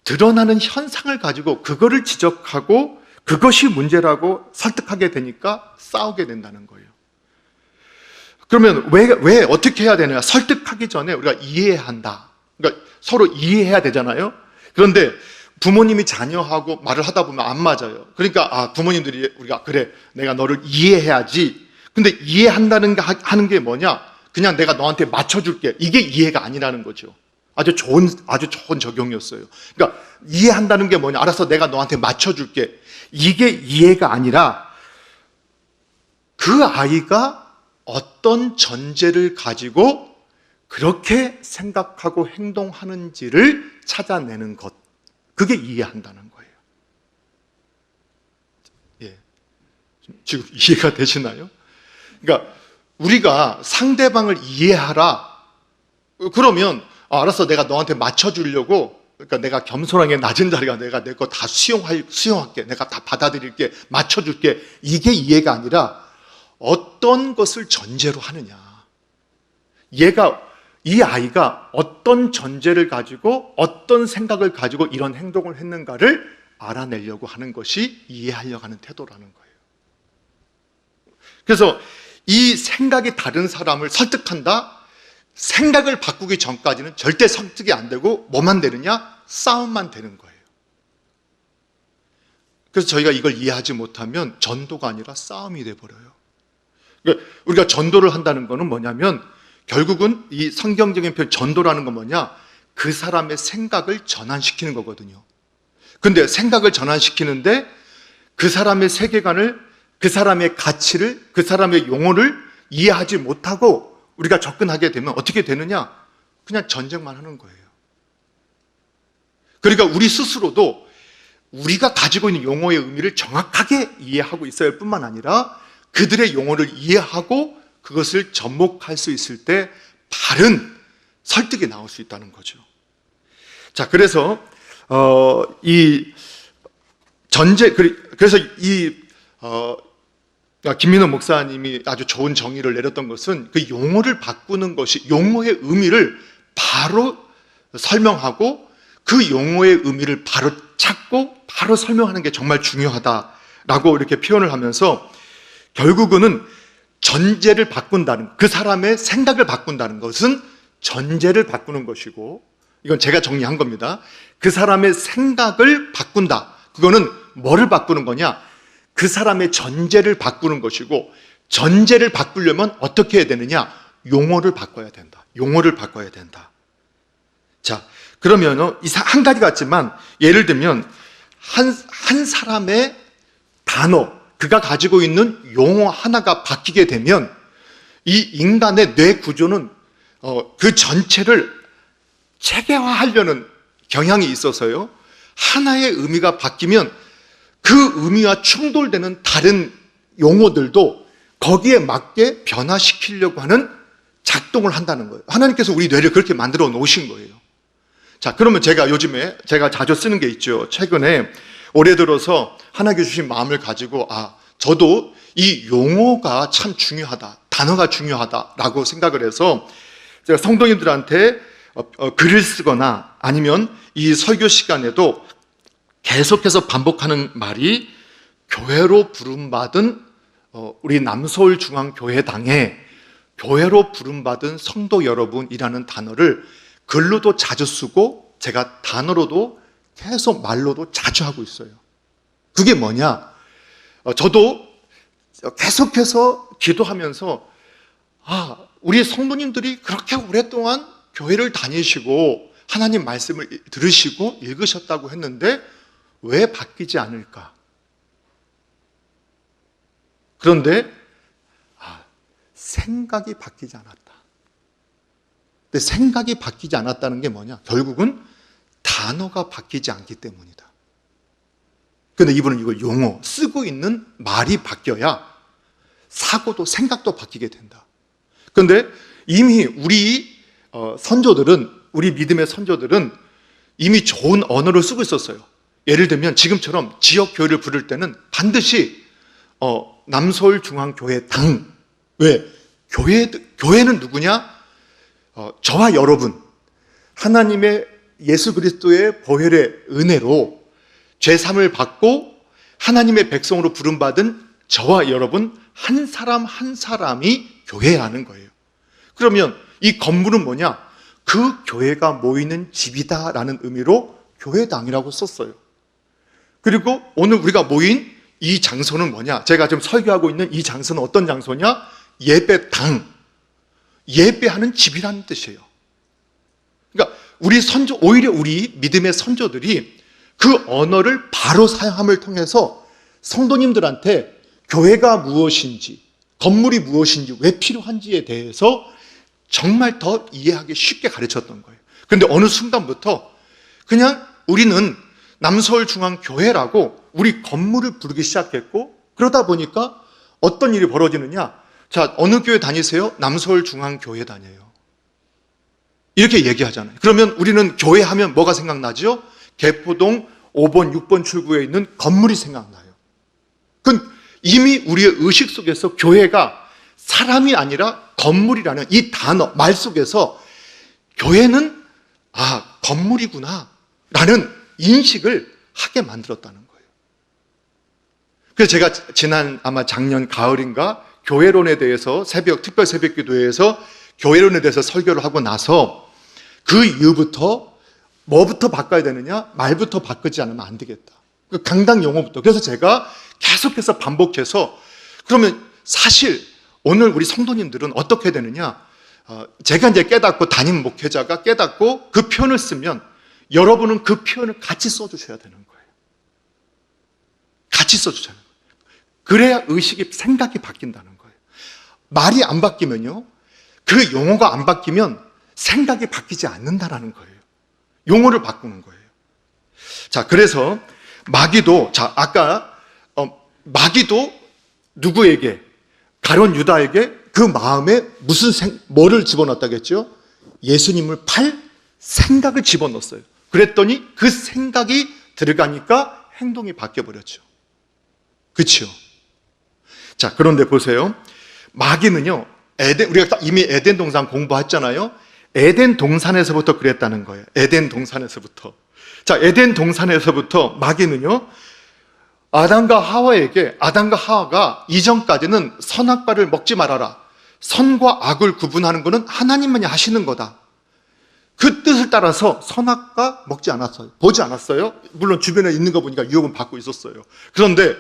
드러나는 현상을 가지고 그거를 지적하고 그것이 문제라고 설득하게 되니까 싸우게 된다는 거예요. 그러면 왜 어떻게 해야 되느냐? 설득하기 전에 우리가 이해해야 한다. 그러니까 서로 이해해야 되잖아요. 그런데 부모님이 자녀하고 말을 하다 보면 안 맞아요. 그러니까 부모님들이 우리가 그래, 내가 너를 이해해야지. 근데 이해한다는 게 하는 게 뭐냐? 그냥 내가 너한테 맞춰줄게. 이게 이해가 아니라는 거죠. 아주 좋은 적용이었어요. 그러니까 이해한다는 게 뭐냐? 알아서 내가 너한테 맞춰줄게. 이게 이해가 아니라 그 아이가 어떤 전제를 가지고 그렇게 생각하고 행동하는지를 찾아내는 것, 그게 이해한다는 거예요. 예. 지금 이해가 되시나요? 그러니까 우리가 상대방을 이해하라, 그러면 알았어, 내가 너한테 맞춰주려고, 그러니까 내가 겸손하게 낮은 자리가 내가 내 거 다 수용할게, 내가 다 받아들일게, 맞춰줄게, 이게 이해가 아니라 어떤 것을 전제로 하느냐, 이 아이가 어떤 전제를 가지고 어떤 생각을 가지고 이런 행동을 했는가를 알아내려고 하는 것이 이해하려고 하는 태도라는 거예요. 그래서 이 생각이 다른 사람을 설득한다? 생각을 바꾸기 전까지는 절대 설득이 안 되고 뭐만 되느냐? 싸움만 되는 거예요. 그래서 저희가 이걸 이해하지 못하면 전도가 아니라 싸움이 돼버려요. 그러니까 우리가 전도를 한다는 것은 뭐냐면 결국은 이 성경적인 표현 전도라는 건 뭐냐? 그 사람의 생각을 전환시키는 거거든요. 근데 생각을 전환시키는데 그 사람의 세계관을, 그 사람의 가치를, 그 사람의 용어를 이해하지 못하고 우리가 접근하게 되면 어떻게 되느냐? 그냥 전쟁만 하는 거예요. 그러니까 우리 스스로도 우리가 가지고 있는 용어의 의미를 정확하게 이해하고 있어야 할 뿐만 아니라 그들의 용어를 이해하고 그것을 접목할 수 있을 때 바른 설득이 나올 수 있다는 거죠. 자, 그래서 김민호 목사님이 아주 좋은 정의를 내렸던 것은 그 용어를 바꾸는 것이, 용어의 의미를 바로 설명하고 그 용어의 의미를 바로 찾고 바로 설명하는 게 정말 중요하다라고 이렇게 표현을 하면서 결국은 전제를 바꾼다는, 그 사람의 생각을 바꾼다는 것은 전제를 바꾸는 것이고, 이건 제가 정리한 겁니다. 그 사람의 생각을 바꾼다. 그거는 뭐를 바꾸는 거냐? 그 사람의 전제를 바꾸는 것이고, 전제를 바꾸려면 어떻게 해야 되느냐? 용어를 바꿔야 된다. 용어를 바꿔야 된다. 자, 그러면 한 가지 같지만 예를 들면 한 사람의 단어, 그가 가지고 있는 용어 하나가 바뀌게 되면 이 인간의 뇌 구조는 그 전체를 체계화하려는 경향이 있어서요, 하나의 의미가 바뀌면 그 의미와 충돌되는 다른 용어들도 거기에 맞게 변화시키려고 하는 작동을 한다는 거예요. 하나님께서 우리 뇌를 그렇게 만들어 놓으신 거예요. 자, 그러면 제가 요즘에 제가 자주 쓰는 게 있죠. 최근에 올해 들어서 하나님께 주신 마음을 가지고 저도 이 용어가 참 중요하다, 단어가 중요하다라고 생각을 해서 제가 성도님들한테 글을 쓰거나 아니면 이 설교 시간에도 계속해서 반복하는 말이 교회로 부름받은 우리 남서울중앙교회당에 교회로 부름받은 성도 여러분이라는 단어를 글로도 자주 쓰고 제가 단어로도 계속 말로도 자주 하고 있어요. 그게 뭐냐? 저도 계속해서 기도하면서 우리 성도님들이 그렇게 오랫동안 교회를 다니시고 하나님 말씀을 들으시고 읽으셨다고 했는데 왜 바뀌지 않을까? 그런데 생각이 바뀌지 않았다. 근데 생각이 바뀌지 않았다는 게 뭐냐? 결국은 단어가 바뀌지 않기 때문이다. 근데 이분은 이걸 용어, 쓰고 있는 말이 바뀌어야 사고도 생각도 바뀌게 된다. 그런데 이미 우리 선조들은, 우리 믿음의 선조들은 이미 좋은 언어를 쓰고 있었어요. 예를 들면 지금처럼 지역 교회를 부를 때는 반드시 남서울중앙교회당, 왜? 교회는 누구냐? 저와 여러분, 하나님의 예수 그리스도의 보혈의 은혜로 죄사함을 받고 하나님의 백성으로 부름받은 저와 여러분 한 사람 한 사람이 교회라는 거예요. 그러면 이 건물은 뭐냐? 그 교회가 모이는 집이다라는 의미로 교회당이라고 썼어요. 그리고 오늘 우리가 모인 이 장소는 뭐냐? 제가 지금 설교하고 있는 이 장소는 어떤 장소냐? 예배당, 예배하는 집이라는 뜻이에요. 그러니까 오히려 우리 믿음의 선조들이 그 언어를 바로 사용함을 통해서 성도님들한테 교회가 무엇인지, 건물이 무엇인지, 왜 필요한지에 대해서 정말 더 이해하기 쉽게 가르쳤던 거예요. 그런데 어느 순간부터 그냥 우리는 남서울중앙교회라고 우리 건물을 부르기 시작했고, 그러다 보니까 어떤 일이 벌어지느냐? 자, 어느 교회 다니세요? 남서울중앙교회 다녀요. 이렇게 얘기하잖아요. 그러면 우리는 교회 하면 뭐가 생각나죠? 개포동 5번, 6번 출구에 있는 건물이 생각나요. 그건 이미 우리의 의식 속에서 교회가 사람이 아니라 건물이라는 이 단어, 말 속에서 교회는 건물이구나 라는 인식을 하게 만들었다는 거예요. 그래서 제가 지난 아마 작년 가을인가 교회론에 대해서 특별 새벽 기도회에서 교회론에 대해서 설교를 하고 나서 그 이후부터 뭐부터 바꿔야 되느냐? 말부터 바꾸지 않으면 안 되겠다. 그 강당 용어부터. 그래서 제가 계속해서 반복해서, 그러면 사실 오늘 우리 성도님들은 어떻게 되느냐? 제가 이제 깨닫고, 담임 목회자가 깨닫고 그 표현을 쓰면 여러분은 그 표현을 같이 써주셔야 되는 거예요. 같이 써주셔야 돼요. 그래야 의식이, 생각이 바뀐다는 거예요. 말이 안 바뀌면요, 그 용어가 안 바뀌면 생각이 바뀌지 않는다는 거예요. 용어를 바꾸는 거예요. 자, 그래서 마귀도, 마귀도 누구에게? 가룟 유다에게 그 마음에 뭐를 집어넣었다겠죠? 예수님을 팔 생각을 집어넣었어요. 그랬더니 그 생각이 들어가니까 행동이 바뀌어버렸죠. 그렇죠? 자, 그런데 보세요. 마귀는요, 우리가 이미 에덴 동산 공부했잖아요. 에덴 동산에서부터 그랬다는 거예요. 에덴 동산에서부터. 자, 에덴 동산에서부터 마귀는요, 아담과 하와가 이전까지는 선악과를 먹지 말아라, 선과 악을 구분하는 것은 하나님만이 하시는 거다, 그 뜻을 따라서 선악과 먹지 않았어요. 보지 않았어요. 물론 주변에 있는 거 보니까 유혹은 받고 있었어요. 그런데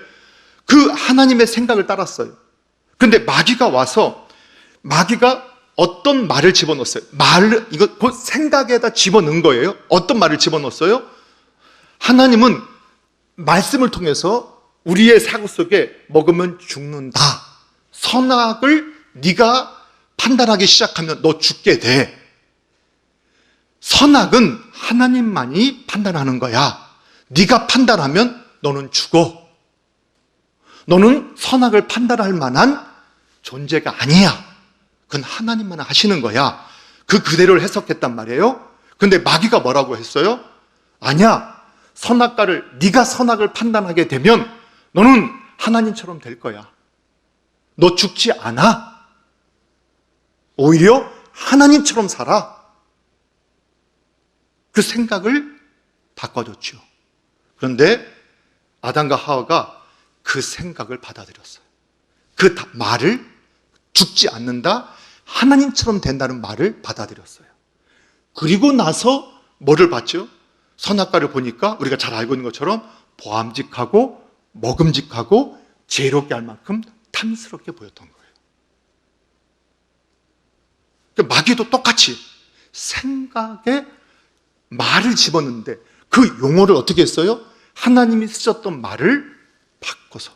그 하나님의 생각을 따랐어요. 그런데 마귀가 와서, 마귀가 어떤 말을 집어넣었어요? 이거 그 생각에다 집어넣은 거예요. 어떤 말을 집어넣었어요? 하나님은 말씀을 통해서 우리의 사고 속에 먹으면 죽는다, 선악을 네가 판단하기 시작하면 너 죽게 돼, 선악은 하나님만이 판단하는 거야, 네가 판단하면 너는 죽어, 너는 선악을 판단할 만한 존재가 아니야, 그건 하나님만 하시는 거야. 그대로를 해석했단 말이에요. 근데 마귀가 뭐라고 했어요? 아니야, 선악과를, 네가 선악을 판단하게 되면 너는 하나님처럼 될 거야, 너 죽지 않아, 오히려 하나님처럼 살아. 그 생각을 바꿔줬죠. 그런데 아담과 하와가 그 생각을 받아들였어요. 그 말을, 죽지 않는다, 하나님처럼 된다는 말을 받아들였어요. 그리고 나서 뭐를 봤죠? 선악과를 보니까 우리가 잘 알고 있는 것처럼 보암직하고 먹음직하고 지혜롭게 할 만큼 탐스럽게 보였던 거예요. 마귀도 똑같이 생각에 말을 집어넣는데 그 용어를 어떻게 했어요? 하나님이 쓰셨던 말을 바꿔서,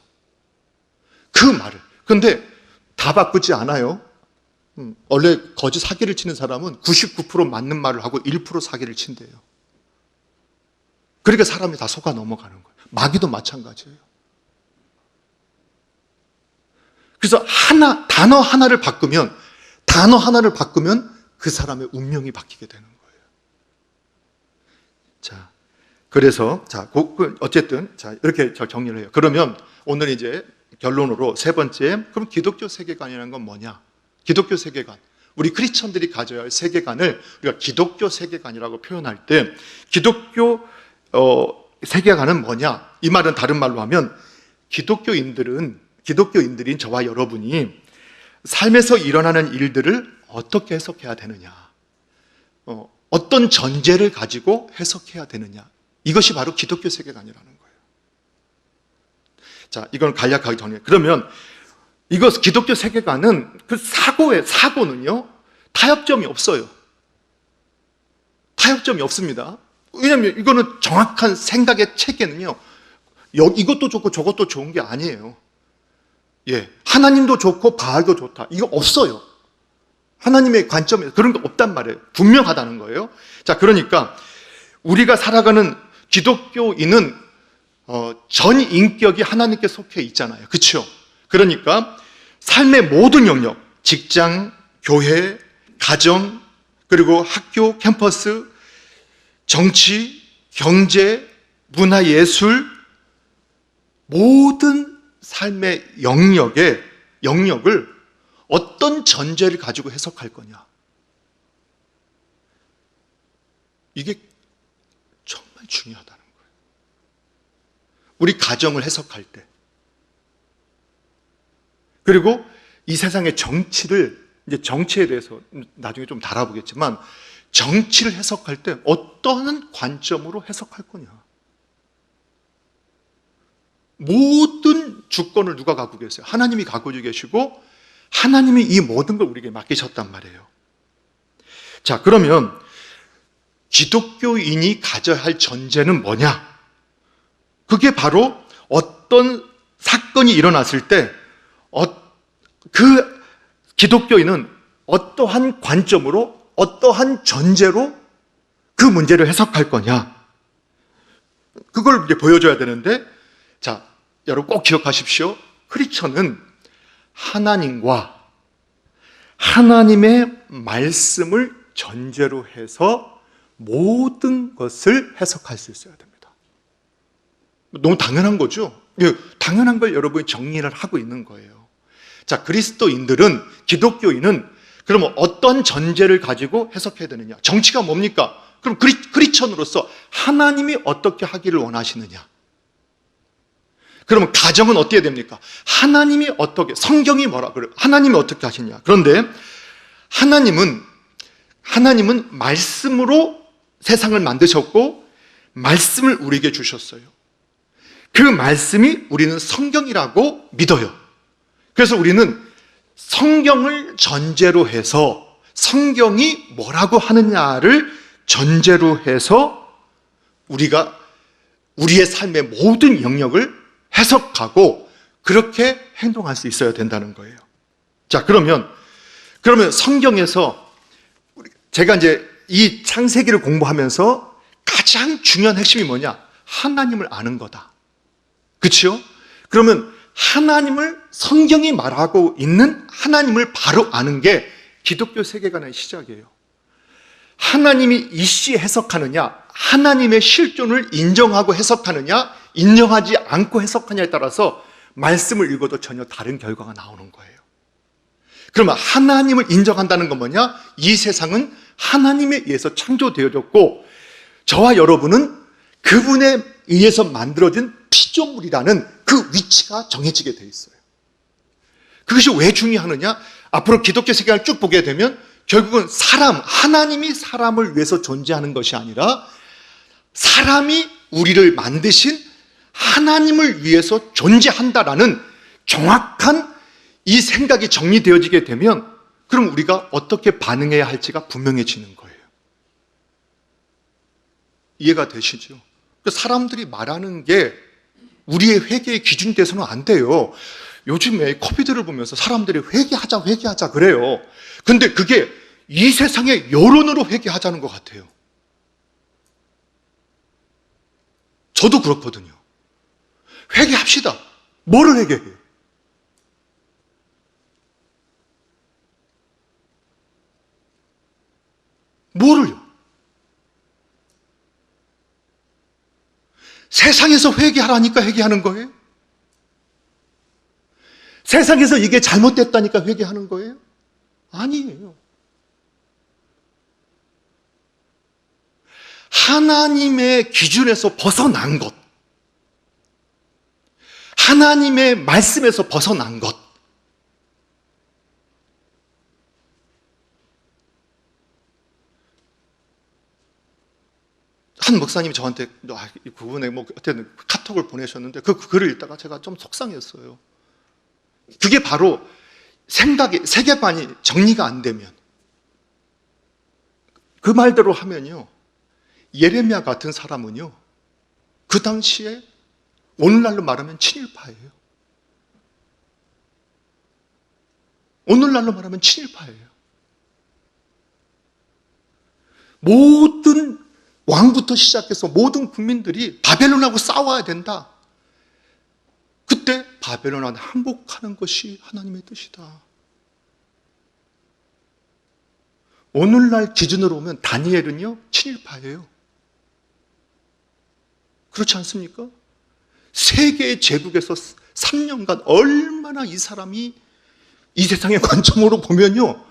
그 말을. 그런데 다 바꾸지 않아요. 원래 거짓 사기를 치는 사람은 99% 맞는 말을 하고 1% 사기를 친대요. 그러니까 사람이 다 속아 넘어가는 거예요. 마귀도 마찬가지예요. 그래서 단어 하나를 바꾸면 그 사람의 운명이 바뀌게 되는 거예요. 자, 그래서 어쨌든 이렇게 정리를 해요. 그러면 오늘 이제 결론으로 세 번째, 그럼 기독교 세계관이라는 건 뭐냐? 기독교 세계관, 우리 크리스천들이 가져야 할 세계관을 우리가 기독교 세계관이라고 표현할 때, 기독교 세계관은 뭐냐? 이 말은 다른 말로 하면 기독교인들인 저와 여러분이 삶에서 일어나는 일들을 어떻게 해석해야 되느냐, 어떤 전제를 가지고 해석해야 되느냐, 이것이 바로 기독교 세계관이라는 거예요. 자, 이건 간략하게 정리해요. 그러면 기독교 세계관은 그 사고는요, 타협점이 없어요. 타협점이 없습니다. 왜냐하면 이거는 정확한 생각의 체계는요, 이것도 좋고 저것도 좋은 게 아니에요. 예, 하나님도 좋고 바알도 좋다. 이거 없어요. 하나님의 관점에서 그런 거 없단 말이에요. 분명하다는 거예요. 자, 그러니까 우리가 살아가는 기독교인은 전 인격이 하나님께 속해 있잖아요. 그렇죠? 그러니까 삶의 모든 영역, 직장, 교회, 가정, 그리고 학교, 캠퍼스, 정치, 경제, 문화, 예술, 모든 삶의 영역을 어떤 전제를 가지고 해석할 거냐. 이게 정말 중요하다는 거예요. 우리 가정을 해석할 때, 그리고 이 세상의 정치를, 이제 정치에 대해서 나중에 좀 다뤄보겠지만, 정치를 해석할 때 어떤 관점으로 해석할 거냐. 모든 주권을 누가 갖고 계세요? 하나님이 갖고 계시고, 하나님이 이 모든 걸 우리에게 맡기셨단 말이에요. 자, 그러면 기독교인이 가져야 할 전제는 뭐냐? 그게 바로 어떤 사건이 일어났을 때 그 기독교인은 어떠한 관점으로, 어떠한 전제로 그 문제를 해석할 거냐? 그걸 이제 보여줘야 되는데, 자, 여러분 꼭 기억하십시오. 크리스천은 하나님과 하나님의 말씀을 전제로 해서 모든 것을 해석할 수 있어야 됩니다. 너무 당연한 거죠? 당연한 걸 여러분이 정리를 하고 있는 거예요. 자, 그리스도인들은, 기독교인은 그러면 어떤 전제를 가지고 해석해야 되느냐? 정치가 뭡니까? 그럼 크리스천으로서 하나님이 어떻게 하기를 원하시느냐? 그러면 가정은 어떻게 됩니까? 하나님이 어떻게, 성경이 뭐라 그래요? 하나님이 어떻게 하시냐? 그런데 하나님은 말씀으로 세상을 만드셨고 말씀을 우리에게 주셨어요. 그 말씀이 우리는 성경이라고 믿어요. 그래서 우리는 성경을 전제로 해서, 성경이 뭐라고 하느냐를 전제로 해서 우리가 우리의 삶의 모든 영역을 해석하고 그렇게 행동할 수 있어야 된다는 거예요. 자, 그러면 성경에서 제가 이제 이 창세기를 공부하면서 가장 중요한 핵심이 뭐냐? 하나님을 아는 거다. 그렇죠? 그러면 하나님을, 성경이 말하고 있는 하나님을 바로 아는 게 기독교 세계관의 시작이에요. 하나님이 이씨 해석하느냐, 하나님의 실존을 인정하고 해석하느냐, 인정하지 않고 해석하냐에 따라서 말씀을 읽어도 전혀 다른 결과가 나오는 거예요. 그러면 하나님을 인정한다는 건 뭐냐? 이 세상은 하나님에 의해서 창조되어졌고 저와 여러분은 그분에 의해서 만들어진 피조물이라는 그 위치가 정해지게 돼 있어요. 그것이 왜 중요하느냐? 앞으로 기독교 세계를 쭉 보게 되면 결국은 하나님이 사람을 위해서 존재하는 것이 아니라 사람이 우리를 만드신 하나님을 위해서 존재한다라는 정확한 이 생각이 정리되어지게 되면 그럼 우리가 어떻게 반응해야 할지가 분명해지는 거예요. 이해가 되시죠? 사람들이 말하는 게 우리의 회개의 기준이 돼서는 안 돼요. 요즘에 코비드를 보면서 사람들이 회개하자 그래요. 근데 그게 이 세상의 여론으로 회개하자는 것 같아요. 저도 그렇거든요. 회개합시다. 뭐를 회개해요? 뭐를요? 세상에서 회개하라니까 회개하는 거예요? 세상에서 이게 잘못됐다니까 회개하는 거예요? 아니에요. 하나님의 기준에서 벗어난 것, 하나님의 말씀에서 벗어난 것, 한 목사님이 저한테 그분의 어쨌든 카톡을 보내셨는데 그 글을 읽다가 제가 좀 속상했어요. 그게 바로 세계관이 정리가 안 되면, 그 말대로 하면요, 예레미야 같은 사람은요, 그 당시에 오늘날로 말하면 친일파예요. 오늘날로 말하면 친일파예요. 모든 왕부터 시작해서 모든 국민들이 바벨론하고 싸워야 된다. 그때 바벨론은 항복하는 것이 하나님의 뜻이다. 오늘날 기준으로 보면 다니엘은요, 친일파예요. 그렇지 않습니까? 세계의 제국에서 3년간 얼마나 이 사람이 이 세상의 관점으로 보면요,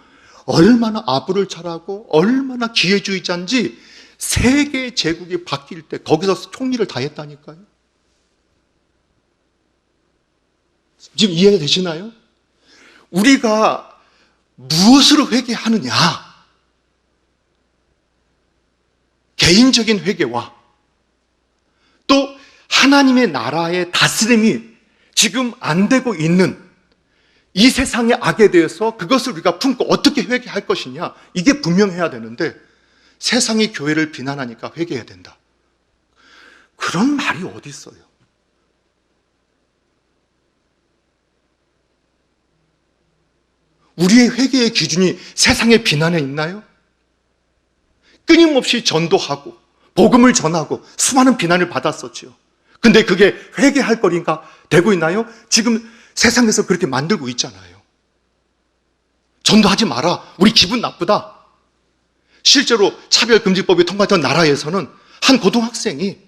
얼마나 아부를 잘하고 얼마나 기회주의자인지 세계의 제국이 바뀔 때 거기서 총리를 다 했다니까요. 지금 이해가 되시나요? 우리가 무엇으로 회개하느냐? 개인적인 회개와 또 하나님의 나라의 다스림이 지금 안 되고 있는 이 세상의 악에 대해서 그것을 우리가 품고 어떻게 회개할 것이냐, 이게 분명해야 되는데 세상이 교회를 비난하니까 회개해야 된다. 그런 말이 어디 있어요? 우리의 회개의 기준이 세상의 비난에 있나요? 끊임없이 전도하고 복음을 전하고 수많은 비난을 받았었죠. 근데 그게 회개할 거리가 되고 있나요? 지금 세상에서 그렇게 만들고 있잖아요. 전도하지 마라. 우리 기분 나쁘다. 실제로 차별금지법이 통과된 나라에서는 한 고등학생이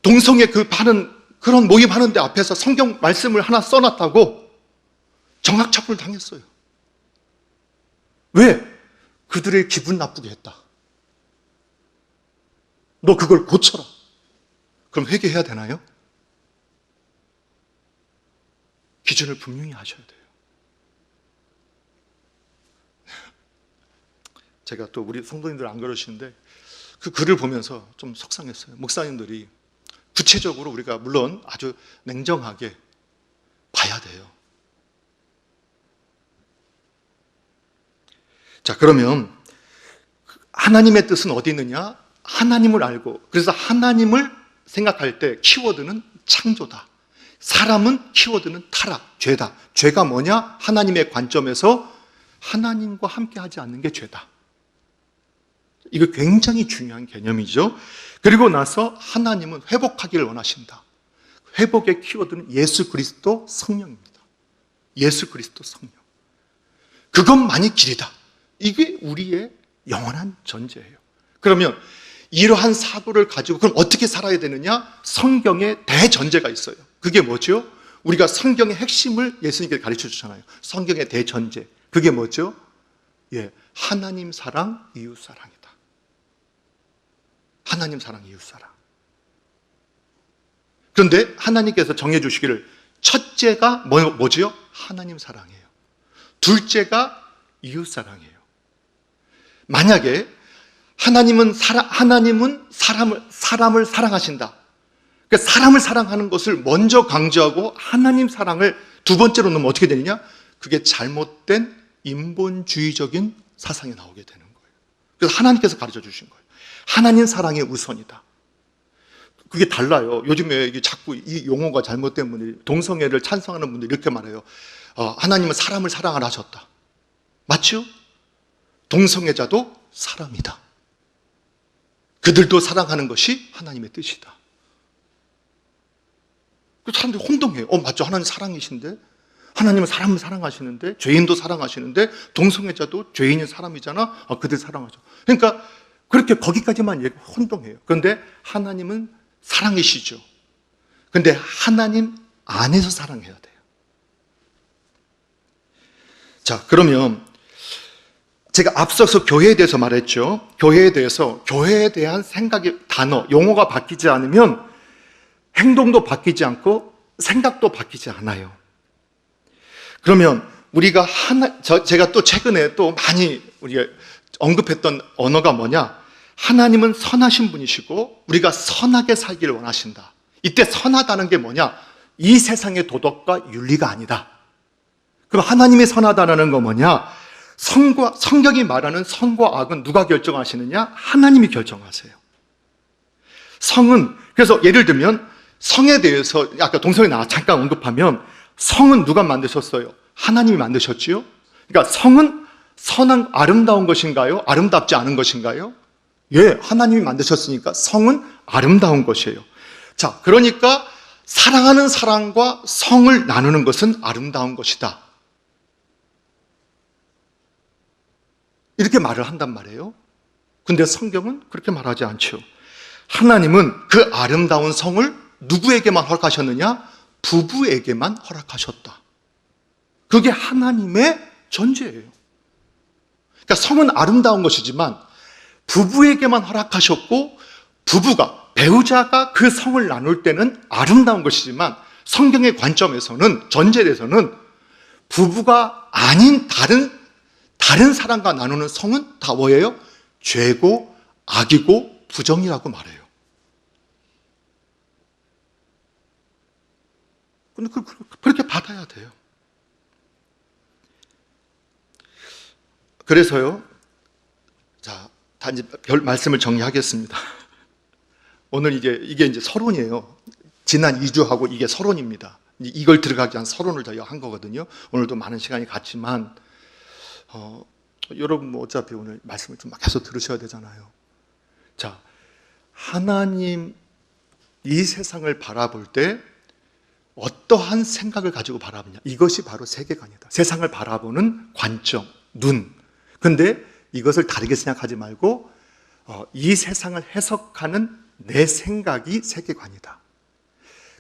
동성애 그런 모임 하는데 앞에서 성경 말씀을 하나 써놨다고 정학처벌을 당했어요. 왜? 그들의 기분 나쁘게 했다. 너 그걸 고쳐라. 그럼 회개해야 되나요? 기준을 분명히 하셔야 돼요. 제가 또 우리 성도님들 안 그러시는데 그 글을 보면서 좀 속상했어요. 목사님들이 구체적으로 우리가 물론 아주 냉정하게 봐야 돼요. 자, 그러면 하나님의 뜻은 어디 있느냐? 하나님을 알고, 그래서 하나님을 생각할 때 키워드는 창조다. 사람은 키워드는 타락, 죄다. 죄가 뭐냐? 하나님의 관점에서 하나님과 함께 하지 않는 게 죄다. 이거 굉장히 중요한 개념이죠. 그리고 나서 하나님은 회복하기를 원하신다. 회복의 키워드는 예수 그리스도 성령입니다. 예수 그리스도 성령. 그것만이 길이다. 이게 우리의 영원한 전제예요. 그러면 이러한 사고를 가지고 그럼 어떻게 살아야 되느냐? 성경에 대전제가 있어요. 그게 뭐죠? 우리가 성경의 핵심을 예수님께서 가르쳐 주잖아요. 성경의 대전제. 그게 뭐죠? 하나님 사랑, 이웃 사랑이다. 하나님 사랑, 이웃 사랑. 그런데 하나님께서 정해 주시기를 첫째가 뭐지요? 하나님 사랑이에요. 둘째가 이웃 사랑이에요. 만약에 하나님은 사람을 사랑하신다. 그러니까 사람을 사랑하는 것을 먼저 강조하고 하나님 사랑을 두 번째로 넣으면 어떻게 되느냐? 그게 잘못된 인본주의적인 사상이 나오게 되는 거예요. 그래서 하나님께서 가르쳐 주신 거예요. 하나님 사랑이 우선이다. 그게 달라요. 요즘에 자꾸 이 용어가 잘못된 분들이, 동성애를 찬성하는 분들이 이렇게 말해요. 하나님은 사람을 사랑을 하셨다. 맞죠? 동성애자도 사람이다. 그들도 사랑하는 것이 하나님의 뜻이다. 사람들이 혼동해요. 맞죠? 하나님 사랑이신데, 하나님은 사람을 사랑하시는데, 죄인도 사랑하시는데, 동성애자도 죄인인 사람이잖아. 그들 사랑하죠. 그러니까 그렇게 거기까지만 혼동해요. 그런데 하나님은 사랑이시죠. 그런데 하나님 안에서 사랑해야 돼요. 자, 그러면 제가 앞서서 교회에 대해서 말했죠. 교회에 대한 생각의 단어, 용어가 바뀌지 않으면 행동도 바뀌지 않고 생각도 바뀌지 않아요. 그러면 우리가 제가 또 최근에 또 많이 우리가 언급했던 언어가 뭐냐? 하나님은 선하신 분이시고 우리가 선하게 살기를 원하신다. 이때 선하다는 게 뭐냐? 이 세상의 도덕과 윤리가 아니다. 그럼 하나님이 선하다는 거 뭐냐? 성경이 말하는 선과 악은 누가 결정하시느냐? 하나님이 결정하세요. 성은, 그래서 예를 들면 성에 대해서 아까 동성애 나 잠깐 언급하면 성은 누가 만드셨어요? 하나님이 만드셨지요? 그러니까 성은 선한 아름다운 것인가요? 아름답지 않은 것인가요? 예, 하나님이 만드셨으니까 성은 아름다운 것이에요. 자, 그러니까 사랑하는 사람과 성을 나누는 것은 아름다운 것이다. 이렇게 말을 한단 말이에요. 근데 성경은 그렇게 말하지 않죠. 하나님은 그 아름다운 성을 누구에게만 허락하셨느냐? 부부에게만 허락하셨다. 그게 하나님의 전제예요. 그러니까 성은 아름다운 것이지만 부부에게만 허락하셨고, 부부가, 배우자가 그 성을 나눌 때는 아름다운 것이지만 성경의 관점에서는, 전제에서는 부부가 아닌 다른 사람과 나누는 성은 다 뭐예요? 죄고 악이고 부정이라고 말해요. 근데 그렇게 받아야 돼요. 그래서요, 자, 단지 말씀을 정리하겠습니다. 오늘 이게 이제 서론이에요. 지난 2주하고 이게 서론입니다. 이걸 들어가기 위한 서론을 저희가 한 거거든요. 오늘도 많은 시간이 갔지만, 여러분 뭐 어차피 오늘 말씀을 좀 막 계속 들으셔야 되잖아요. 자, 하나님 이 세상을 바라볼 때 어떠한 생각을 가지고 바라보냐? 이것이 바로 세계관이다. 세상을 바라보는 관점, 눈. 근데 이것을 다르게 생각하지 말고 이 세상을 해석하는 내 생각이 세계관이다.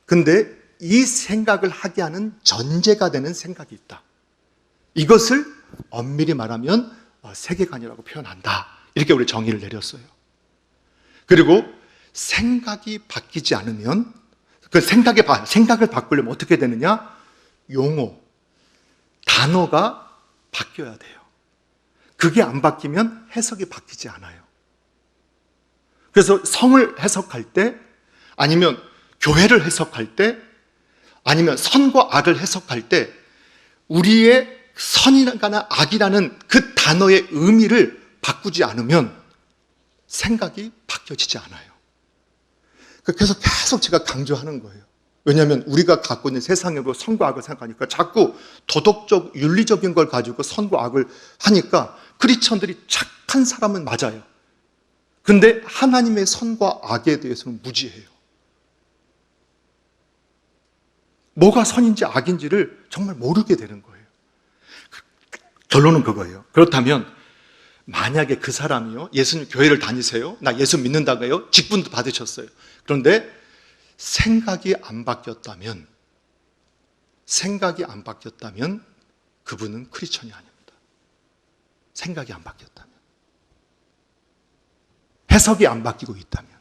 근데 이 생각을 하게 하는 전제가 되는 생각이 있다. 이것을 엄밀히 말하면 세계관이라고 표현한다. 이렇게 우리 정의를 내렸어요. 그리고 생각이 바뀌지 않으면, 그 생각을 바꾸려면 어떻게 되느냐? 용어, 단어가 바뀌어야 돼요. 그게 안 바뀌면 해석이 바뀌지 않아요. 그래서 성을 해석할 때, 아니면 교회를 해석할 때, 아니면 선과 악을 해석할 때 우리의 선이나 악이라는 그 단어의 의미를 바꾸지 않으면 생각이 바뀌어지지 않아요. 그래서 계속 제가 강조하는 거예요. 왜냐하면 우리가 갖고 있는 세상으로 선과 악을 생각하니까 자꾸 도덕적, 윤리적인 걸 가지고 선과 악을 하니까 크리스천들이 착한 사람은 맞아요. 근데 하나님의 선과 악에 대해서는 무지해요. 뭐가 선인지 악인지를 정말 모르게 되는 거예요. 결론은 그거예요. 그렇다면 만약에 그 사람이요, 예수님 교회를 다니세요, 나 예수 믿는다고 해요, 직분도 받으셨어요. 그런데 생각이 안 바뀌었다면 그분은 크리스천이 아닙니다. 생각이 안 바뀌었다면, 해석이 안 바뀌고 있다면.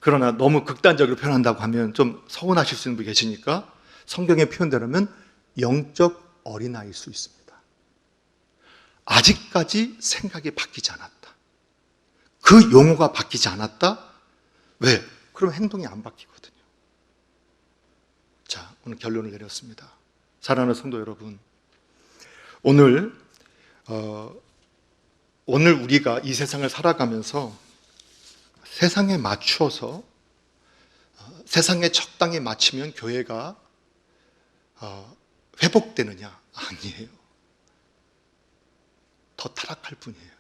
그러나 너무 극단적으로 표현한다고 하면 좀 서운하실 수 있는 분이 계시니까 성경의 표현대로면 영적 어린아이일 수 있습니다. 아직까지 생각이 바뀌지 않았다. 그 용어가 바뀌지 않았다? 왜? 그럼 행동이 안 바뀌거든요. 자, 오늘 결론을 내렸습니다. 사랑하는 성도 여러분, 오늘 우리가 이 세상을 살아가면서 세상에 맞추어서, 세상에 적당히 맞추면 교회가 회복되느냐? 아니에요. 더 타락할 뿐이에요.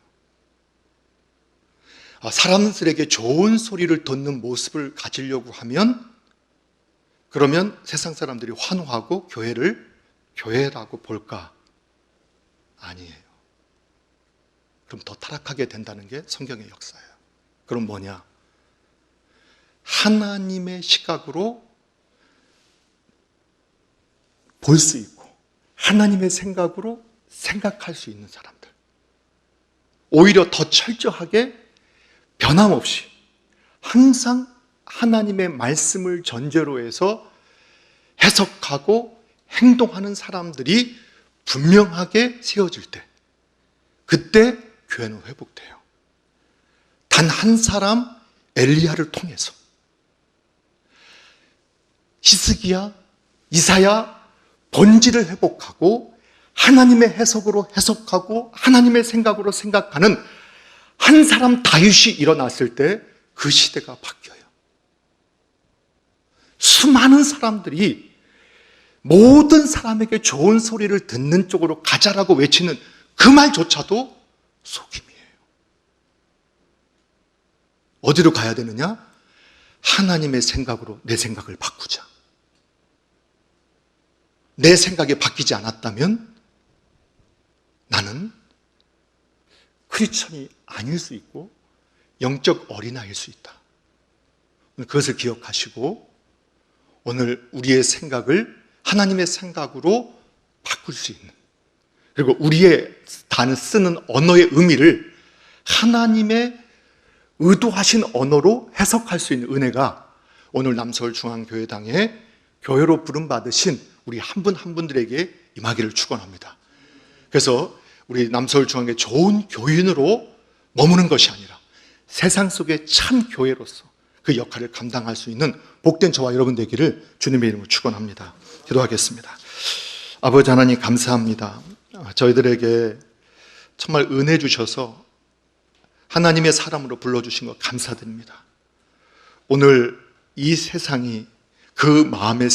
사람들에게 좋은 소리를 듣는 모습을 가지려고 하면, 그러면 세상 사람들이 환호하고 교회를 교회라고 볼까? 아니에요. 그럼 더 타락하게 된다는 게 성경의 역사예요. 그럼 뭐냐? 하나님의 시각으로 볼 수 있고 하나님의 생각으로 생각할 수 있는 사람들, 오히려 더 철저하게 변함없이 항상 하나님의 말씀을 전제로 해서 해석하고 행동하는 사람들이 분명하게 세워질 때, 그때 교회는 회복돼요. 단 한 사람 엘리야를 통해서, 히스기야, 이사야 본질을 회복하고 하나님의 해석으로 해석하고 하나님의 생각으로 생각하는 한 사람 다윗이 일어났을 때 그 시대가 바뀌어요. 수많은 사람들이 모든 사람에게 좋은 소리를 듣는 쪽으로 가자라고 외치는 그 말조차도 속임이에요. 어디로 가야 되느냐? 하나님의 생각으로 내 생각을 바꾸자. 내 생각이 바뀌지 않았다면 나는 크리스천이 아닐 수 있고 영적 어린아이일 수 있다. 그것을 기억하시고 오늘 우리의 생각을 하나님의 생각으로 바꿀 수 있는, 그리고 우리의 단어 쓰는 언어의 의미를 하나님의 의도하신 언어로 해석할 수 있는 은혜가 오늘 남서울중앙교회당의 교회로 부름받으신 우리 한 분 한 분들에게 임하기를 축원합니다. 그래서 우리 남서울중앙교회 좋은 교인으로 머무는 것이 아니라 세상 속의 참 교회로서 그 역할을 감당할 수 있는 복된 저와 여러분 되기를 주님의 이름으로 축원합니다. 기도하겠습니다. 아버지 하나님 감사합니다. 저희들에게 정말 은혜 주셔서 하나님의 사람으로 불러주신 것 감사드립니다. 오늘 이 세상이 그 마음의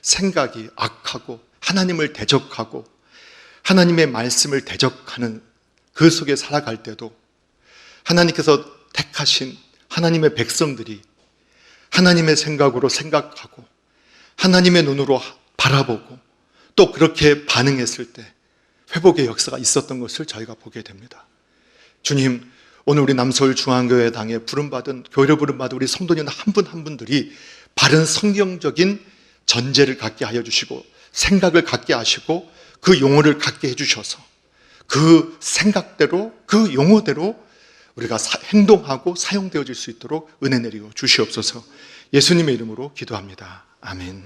생각이 악하고 하나님을 대적하고 하나님의 말씀을 대적하는 그 속에 살아갈 때도 하나님께서 택하신 하나님의 백성들이 하나님의 생각으로 생각하고 하나님의 눈으로 바라보고 또 그렇게 반응했을 때 회복의 역사가 있었던 것을 저희가 보게 됩니다. 주님, 오늘 우리 남서울중앙교회당에 부름받은, 교회로 부름받은 우리 성도님 한 분 한 분들이 바른 성경적인 전제를 갖게 하여 주시고 생각을 갖게 하시고 그 용어를 갖게 해주셔서 그 생각대로 그 용어대로 우리가 행동하고 사용되어질 수 있도록 은혜 내리고 주시옵소서. 예수님의 이름으로 기도합니다. 아멘.